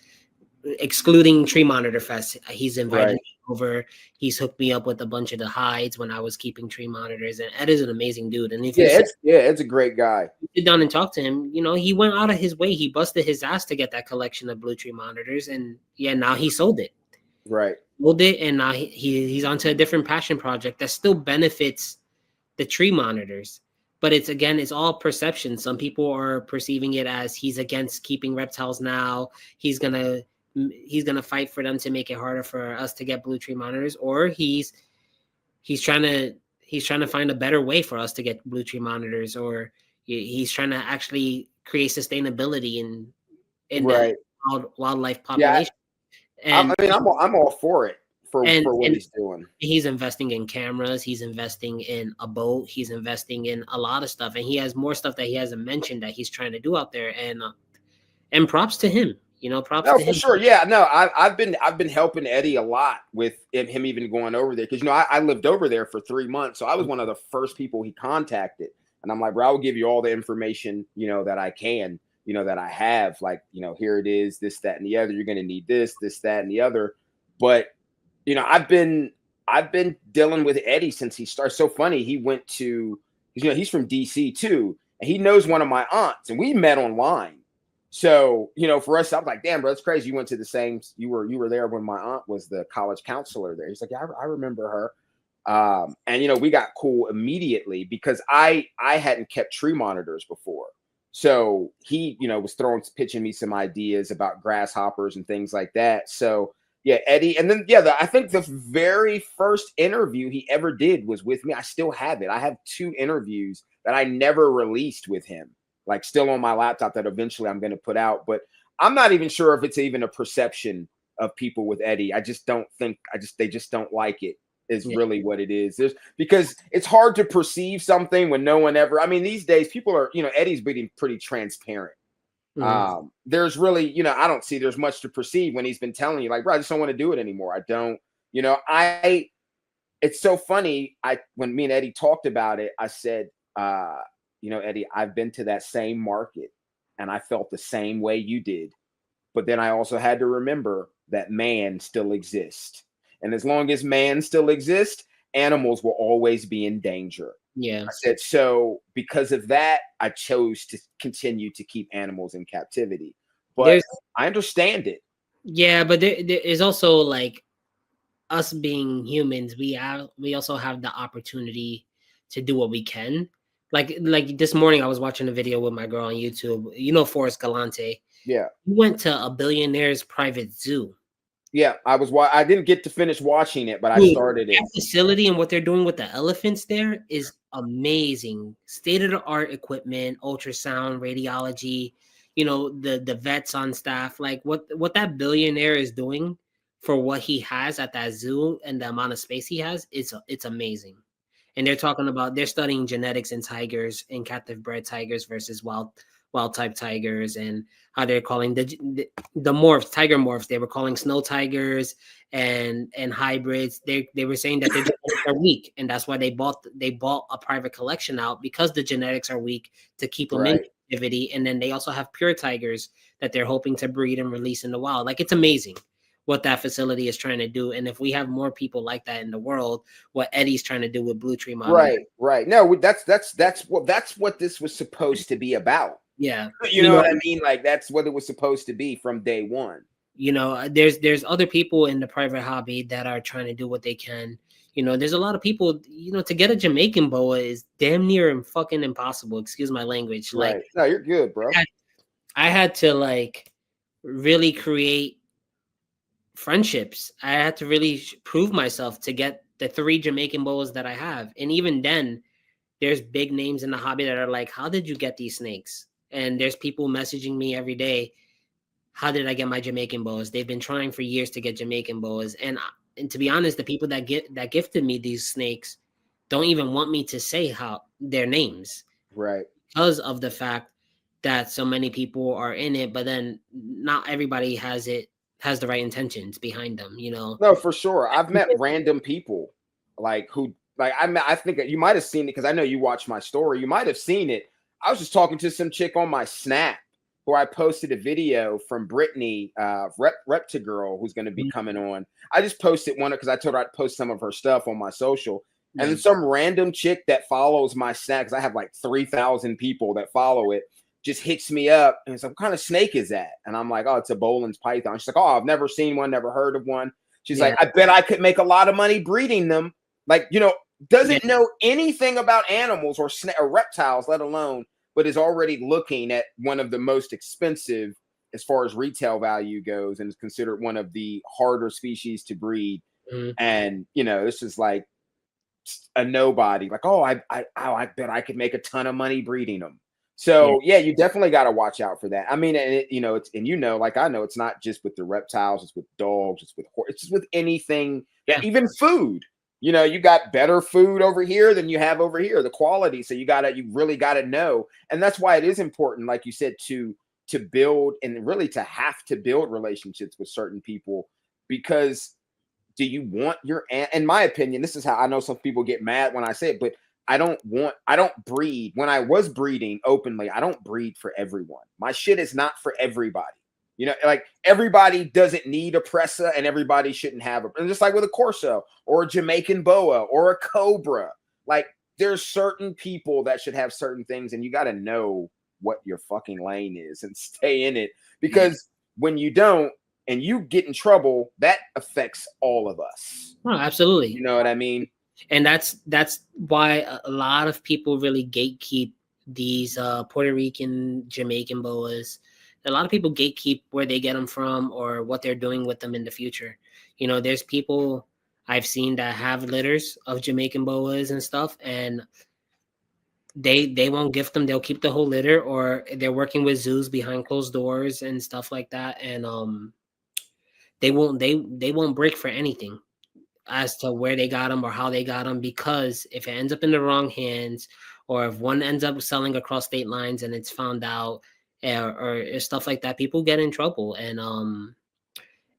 excluding Tree Monitor Fest. He's invited me over. He's hooked me up with a bunch of the hides when I was keeping tree monitors. And Ed is an amazing dude. And if Ed's a great guy. you sit down and talk to him, he went out of his way. He busted his ass to get that collection of blue tree monitors. And now he sold it. Right. Sold it, and now he's onto a different passion project that still benefits the tree monitors. But it's all perception. Some people are perceiving it as he's against keeping reptiles now. He's gonna fight for them to make it harder for us to get blue tree monitors, or he's trying to find a better way for us to get blue tree monitors, or he's trying to actually create sustainability in Right. the wildlife population. And I'm all for it for what he's doing. He's investing in cameras. He's investing in a boat. He's investing in a lot of stuff, and he has more stuff that he hasn't mentioned that he's trying to do out there. And props to him. Props to him. For sure. Yeah. No, I've been helping Eddie a lot with him even going over there because I lived over there for 3 months, so I was one of the first people he contacted, and I'm like, bro, I will give you all the information that I can. That I have, like, here it is, this, that, and the other. You're going to need this, that, and the other. But, I've been dealing with Eddie since he started. So funny. He went to, he's from DC too. And he knows one of my aunts, and we met online. So, for us, I was like, damn, bro, that's crazy. You went to the same, you were there when my aunt was the college counselor there. He's like, yeah, I remember her. And, we got cool immediately because I hadn't kept tree monitors before. So he, was pitching me some ideas about grasshoppers and things like that. So yeah, Eddie. And then, I think the very first interview he ever did was with me. I still have it. I have 2 interviews that I never released with him, like still on my laptop that eventually I'm going to put out. But I'm not even sure if it's even a perception of people with Eddie. I just don't think, they just don't like it. Is really what it is. Because it's hard to perceive something when no one ever. I mean, these days people are, Eddie's being pretty transparent. Mm-hmm. There's really, I don't see there's much to perceive when he's been telling you, like, bro, I just don't want to do it anymore. I don't, it's so funny. When me and Eddie talked about it, I said, Eddie, I've been to that same market and I felt the same way you did. But then I also had to remember that man still exists. And as long as man still exists, animals will always be in danger. Yeah. I said, so because of that, I chose to continue to keep animals in captivity. But I understand it. Yeah, but there is also like us being humans, we also have the opportunity to do what we can. Like this morning, I was watching a video with my girl on YouTube. Forrest Galante. Yeah. He went to a billionaire's private zoo. Yeah, I didn't get to finish watching it, but I started it. That facility and what they're doing with the elephants there is amazing. State-of-the-art equipment, ultrasound, radiology, the vets on staff. Like what that billionaire is doing for what he has at that zoo and the amount of space he has, it's amazing. And they're studying genetics in tigers, in captive bred tigers versus wild type tigers, and how they're calling the morphs, tiger morphs. They were calling snow tigers and hybrids. They were saying that their genetics are weak, and that's why they bought a private collection out, because the genetics are weak, to keep them in captivity. And then they also have pure tigers that they're hoping to breed and release in the wild. Like, it's amazing what that facility is trying to do. And if we have more people like that in the world, what Eddie's trying to do with Blue Tree Mobbing. Right. No, that's what this was supposed to be about. Yeah. You know what I mean? Like that's what it was supposed to be from day one. You know, there's other people in the private hobby that are trying to do what they can. You know, there's a lot of people, you know, to get a Jamaican boa is damn near and fucking impossible. Excuse my language. Right. Like, No, you're good, bro. I had to like really create friendships. I had to really prove myself to get the 3 Jamaican boas that I have. And even then, there's big names in the hobby that are like, how did you get these snakes? And there's people messaging me every day, how did I get my Jamaican boas? They've been trying for years to get Jamaican boas. And to be honest, the people that gifted me these snakes don't even want me to say how their names. Right. Because of the fact that so many people are in it, but then not everybody has the right intentions behind them, you know? No, for sure. I've met random people like who like I think you might have seen it because I know you watched my story. You might have seen it. I was just talking to some chick on my Snap who I posted a video from Brittany, Repta Girl, who's going to be coming on. I just posted one because I told her I'd post some of her stuff on my social. And then some random chick that follows my Snap, because I have like 3,000 people that follow it, just hits me up and says, what kind of snake is that? And I'm like, oh, it's a Boland's python. She's like, oh, I've never seen one, never heard of one. She's like, I bet I could make a lot of money breeding them. Like, you know, doesn't know anything about animals or reptiles, let alone, but is already looking at one of the most expensive as far as retail value goes and is considered one of the harder species to breed. And, you know, this is like a nobody. Like, oh, I bet I could make a ton of money breeding them. So yeah, you definitely got to watch out for that. I mean, you know, it's, and you know, like I know, it's not just with the reptiles, it's with dogs, it's with horses, it's just with anything, even food. You know, you got better food over here than you have over here, the quality. So you really gotta know, and that's why it is important, like you said, to build and really to have to build relationships with certain people, because do you want in my opinion, this is how I know some people get mad when I say it, but I don't breed. When I was breeding openly, I don't breed for everyone. My shit is not for everybody. You know, like everybody doesn't need a Presa and everybody shouldn't have and just like with a Corso or a Jamaican boa or a Cobra, like there's certain people that should have certain things, and you got to know what your fucking lane is and stay in it, because when you don't and you get in trouble, that affects all of us. Oh, absolutely. You know what I mean? And that's why a lot of people really gatekeep these Puerto Rican, Jamaican boas. A lot of people gatekeep where they get them from or what they're doing with them in the future. You know, there's people I've seen that have litters of Jamaican boas and stuff, and they won't gift them. They'll keep the whole litter, or they're working with zoos behind closed doors and stuff like that. And they won't break for anything as to where they got them or how they got them, because if it ends up in the wrong hands, or if one ends up selling across state lines and it's found out, or stuff like that, people get in trouble, and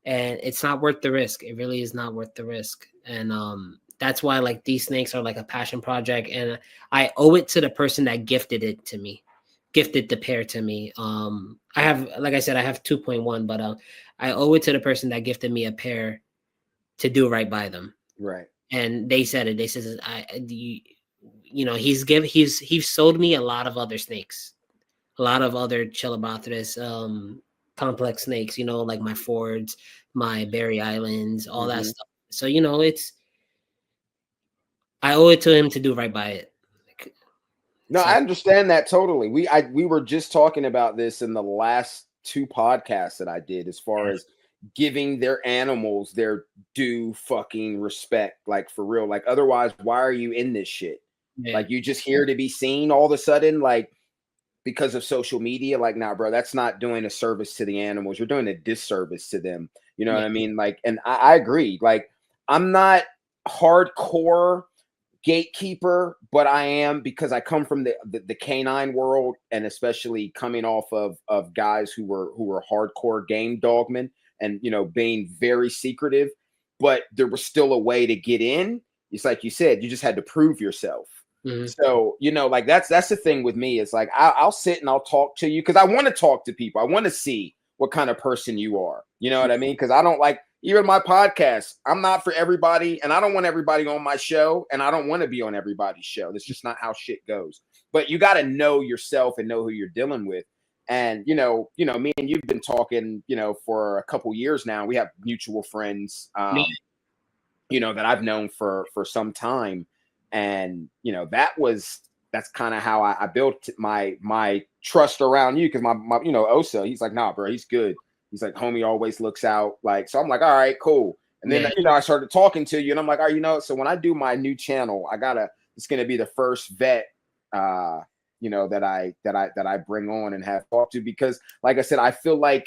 it's not worth the risk. It really is not worth the risk. And that's why like these snakes are like a passion project, and I owe it to the person that gifted the pair to me. I have, like I said, I have 2.1, but I owe it to the person that gifted me a pair to do right by them. Right. And they said it. They said, you know, he's sold me a lot of other snakes, a lot of other Chilibotheris, complex snakes, you know, like my Fords, my Berry Islands, all that stuff. So, you know, I owe it to him to do right by it. No, I understand that totally. We were just talking about this in the last 2 podcasts that I did, as far as giving their animals their due fucking respect, like for real. Like otherwise, why are you in this shit? Like you just here to be seen all of a sudden, like because of social media. Like, nah, bro, that's not doing a service to the animals. You're doing a disservice to them. You know what I mean? Like, and I agree. Like, I'm not hardcore gatekeeper, but I am, because I come from the canine world, and especially coming off of guys who were hardcore game dogmen, and you know, being very secretive, but there was still a way to get in. It's like you said, you just had to prove yourself. So, you know, like that's the thing with me. It's like I'll sit and I'll talk to you because I want to talk to people. I want to see what kind of person you are. You know what I mean? Because I don't like, even my podcast, I'm not for everybody, and I don't want everybody on my show, and I don't want to be on everybody's show. That's just not how shit goes. But you got to know yourself and know who you're dealing with. And me and you've been talking, for a couple years now. We have mutual friends, that I've known for some time, and that's kind of how I built my trust around you, because my Osa, he's like, nah, bro, he's good. He's like, homie always looks out. Like, so I'm like, all right, cool. And then I started talking to you, and I'm like, all right, so when I do my new channel, it's gonna be the first vet that I bring on and have talked to, because like I said, I feel like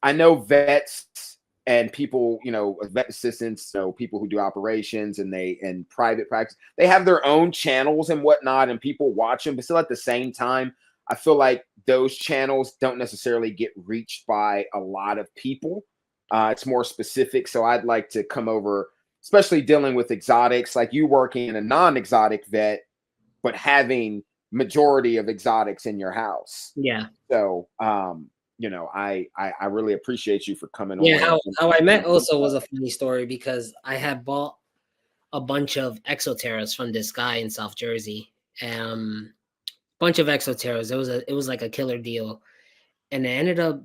I know vets and people, vet assistants, people who do operations and private practice, they have their own channels and whatnot, and people watch them, but still at the same time, I feel like those channels don't necessarily get reached by a lot of people. It's more specific. So I'd like to come over, especially dealing with exotics, like you working in a non-exotic vet, but having majority of exotics in your house. Yeah. So, I really appreciate you for coming on. Yeah, how I met also was a funny story, because I had bought a bunch of Exoterras from this guy in South Jersey. Bunch of Exoterras. It was like a killer deal. And it ended up,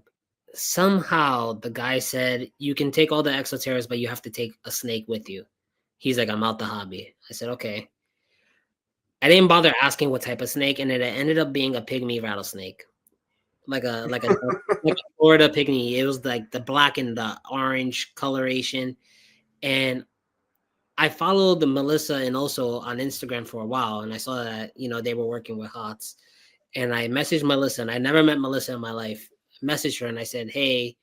somehow the guy said, you can take all the Exoterras, but you have to take a snake with you. He's like, I'm out the hobby. I said, okay. I didn't bother asking what type of snake, and it ended up being a pygmy rattlesnake. Like a Florida pygmy. It was like the black and the orange coloration. And I followed the Melissa and also on Instagram for a while, and I saw that they were working with Hots. And I messaged Melissa, and I never met Melissa in my life. I messaged her and I said, hey,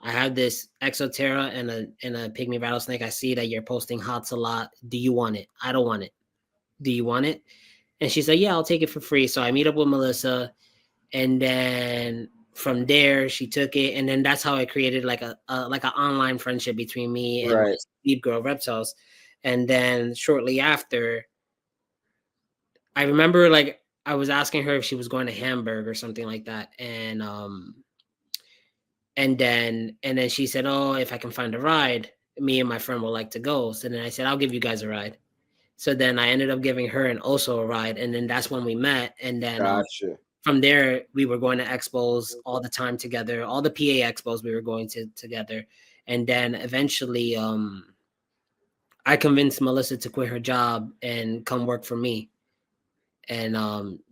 I have this Exoterra and a pygmy rattlesnake. I see that you're posting Hots a lot. Do you want it? I don't want it. Do you want it? And she said, yeah, I'll take it for free. So I meet up with Melissa, and then from there she took it, and then that's how I created like an online friendship between me and Deep Girl Reptiles. And then shortly after, I remember like I was asking her if she was going to Hamburg or something like that, and then she said, oh, if I can find a ride, me and my friend would like to go. So then I said, I'll give you guys a ride. So then I ended up giving her and also a ride, and then that's when we met. And then from there, we were going to expos all the time together. All the PA expos we were going to together. And then eventually, I convinced Melissa to quit her job and come work for me. And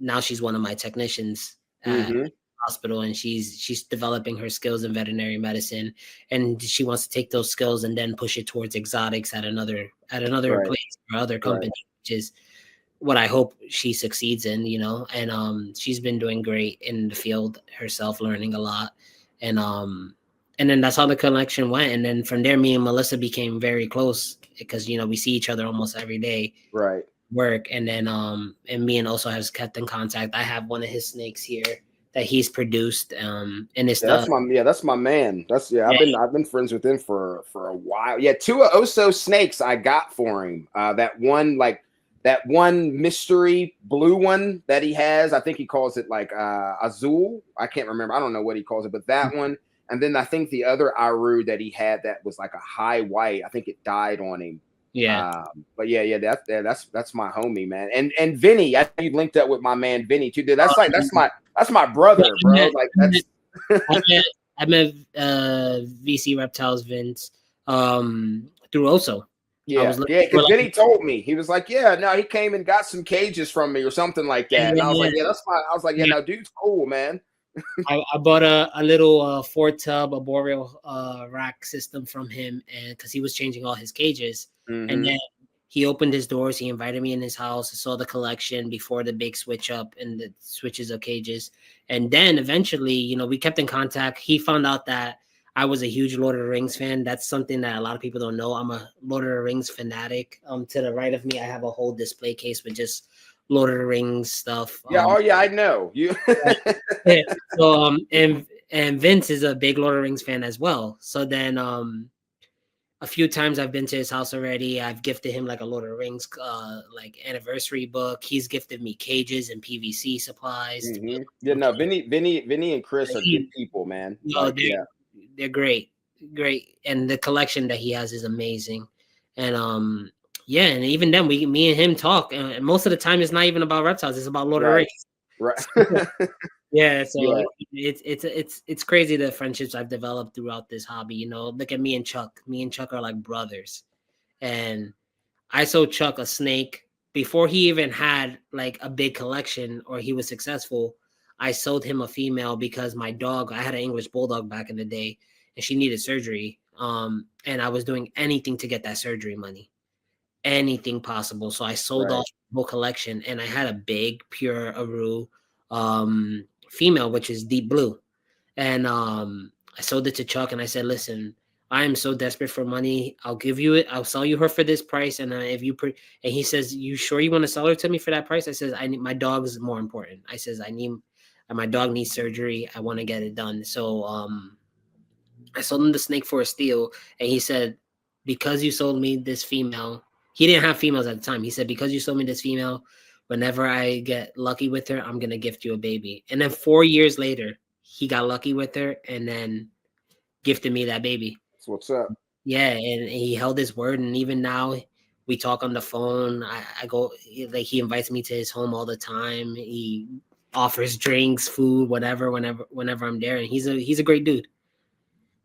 now she's one of my technicians at the hospital, and she's developing her skills in veterinary medicine, and she wants to take those skills and then push it towards exotics at another place or other company, which is what I hope she succeeds in, and she's been doing great in the field herself, learning a lot. And then that's how the connection went. And then from there, me and Melissa became very close, because, we see each other almost every day. Right. Work. And then, and me and also has kept in contact. I have one of his snakes here that he's produced. And it's that's my man. I've been friends with him for a while. Yeah. 2 of Oso snakes I got for him. That one mystery blue one that he has, I think he calls it like Azul. I can't remember. I don't know what he calls it, but that one. And then I think the other Aru that he had that was like a high white, I think it died on him. Yeah. But that's my homie, man. And Vinny, I think you linked up with my man Vinny too. Dude, that's my brother, bro. Like that's I met VC Reptiles Vince through Oso. Yeah, because Vinny told me, he was like, he came and got some cages from me or something like that. And I was like, that's fine. I was like, no, dude's cool, man. I bought a little 4-tub arboreal rack system from him, and because he was changing all his cages, and then he opened his doors. He invited me in his house. I saw the collection before the big switch up and the switches of cages, and then eventually, we kept in contact. He found out that I was a huge Lord of the Rings fan. That's something that a lot of people don't know. I'm a Lord of the Rings fanatic. To the right of me, I have a whole display case with just Lord of the Rings stuff. I know you. So and Vince is a big Lord of the Rings fan as well. So then a few times I've been to his house already. I've gifted him like a Lord of the Rings like anniversary book. He's gifted me cages and PVC supplies. Vinny and Chris are good people, man. They're great. great, and the collection that he has is amazing. And yeah, and even then, me and him talk, and most of the time it's not even about reptiles; it's about Lord of the Right. Rings. Right. Yeah, so Yeah. it's crazy the friendships I've developed throughout this hobby. You know, look at me and Chuck. Me and Chuck are like brothers, and I sold Chuck a snake before he even had like a big collection or he was successful. I sold him a female because my dog, I had an English bulldog back in the day, and she needed surgery. And I was doing anything to get that surgery money, anything possible. So I sold Right. off the whole collection, and I had a big pure Aru female, which is deep blue. And I sold it to Chuck, and I said, "Listen, I am so desperate for money. I'll give you it. I'll sell you her for this price." And if you and he says, "You sure you want to sell her to me for that price?" I says, "I need my dog is more important." I says, "I need my dog needs surgery. I want to get it done." So I sold him the snake for a steal, and he said, "Because you sold me this female." He didn't have females at the time. He said, "Because you sold me this female, whenever I get lucky with her, I'm gonna gift you a baby." And then 4 years later, he got lucky with her, and then gifted me that baby. That's what's up. Yeah, and he held his word. And even now, we talk on the phone. I go like he invites me to his home all the time. He offers drinks, food, whatever, whenever I'm there. And he's a great dude.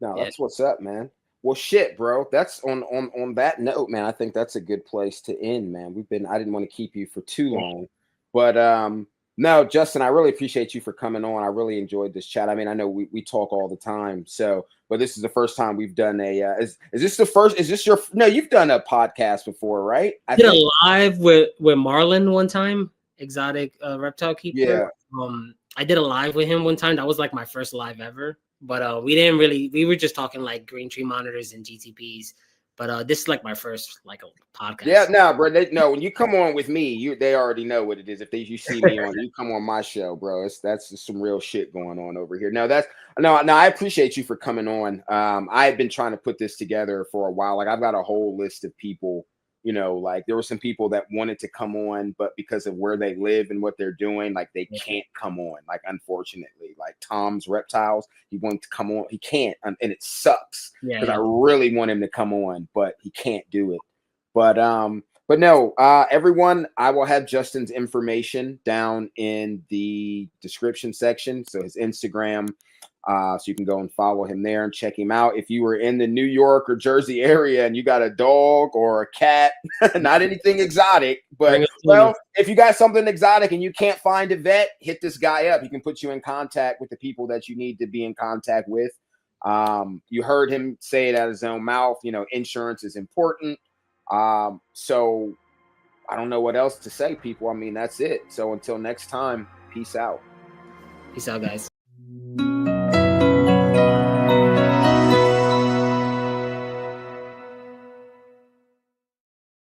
No, Yeah. that's what's up, man. Well, shit, bro. That's on that note, man. I think that's a good place to end, man. I didn't want to keep you for too long, but no, Justin, I really appreciate you for coming on. I really enjoyed this chat. I mean, I know we talk all the time, so but this is the first time we've done a. Is this the first? Is this your? No, you've done a podcast before, right? I Did think. a live with Marlon one time, exotic reptile keeper. Yeah. I did a live with him one time. That was like my first live ever. But we didn't really. We were just talking like green tree monitors and GTPs. But this is like my first like a podcast. Yeah, no, bro. No, when you come on with me, they already know what it is. If you see me on, you come on my show, bro. That's just some real shit going on over here. No, no. I appreciate you for coming on. I've been trying to put this together for a while. Like I've got a whole list of people. Like there were some people that wanted to come on, but because of where they live and what they're doing, like they can't come on. Like unfortunately, like Tom's Reptiles, he wanted to come on, he can't, and it sucks because I really want him to come on, but he can't do it. But no, everyone, I will have Justin's information down in the description section. So his Instagram, so you can go and follow him there and check him out. If you were in the New York or Jersey area and you got a dog or a cat, not anything exotic, but well, if you got something exotic and you can't find a vet, hit this guy up. He can put you in contact with the people that you need to be in contact with. You heard him say it out of his own mouth. Insurance is important. So I don't know what else to say, people. I mean, that's it. So until next time, peace out. Peace out, guys.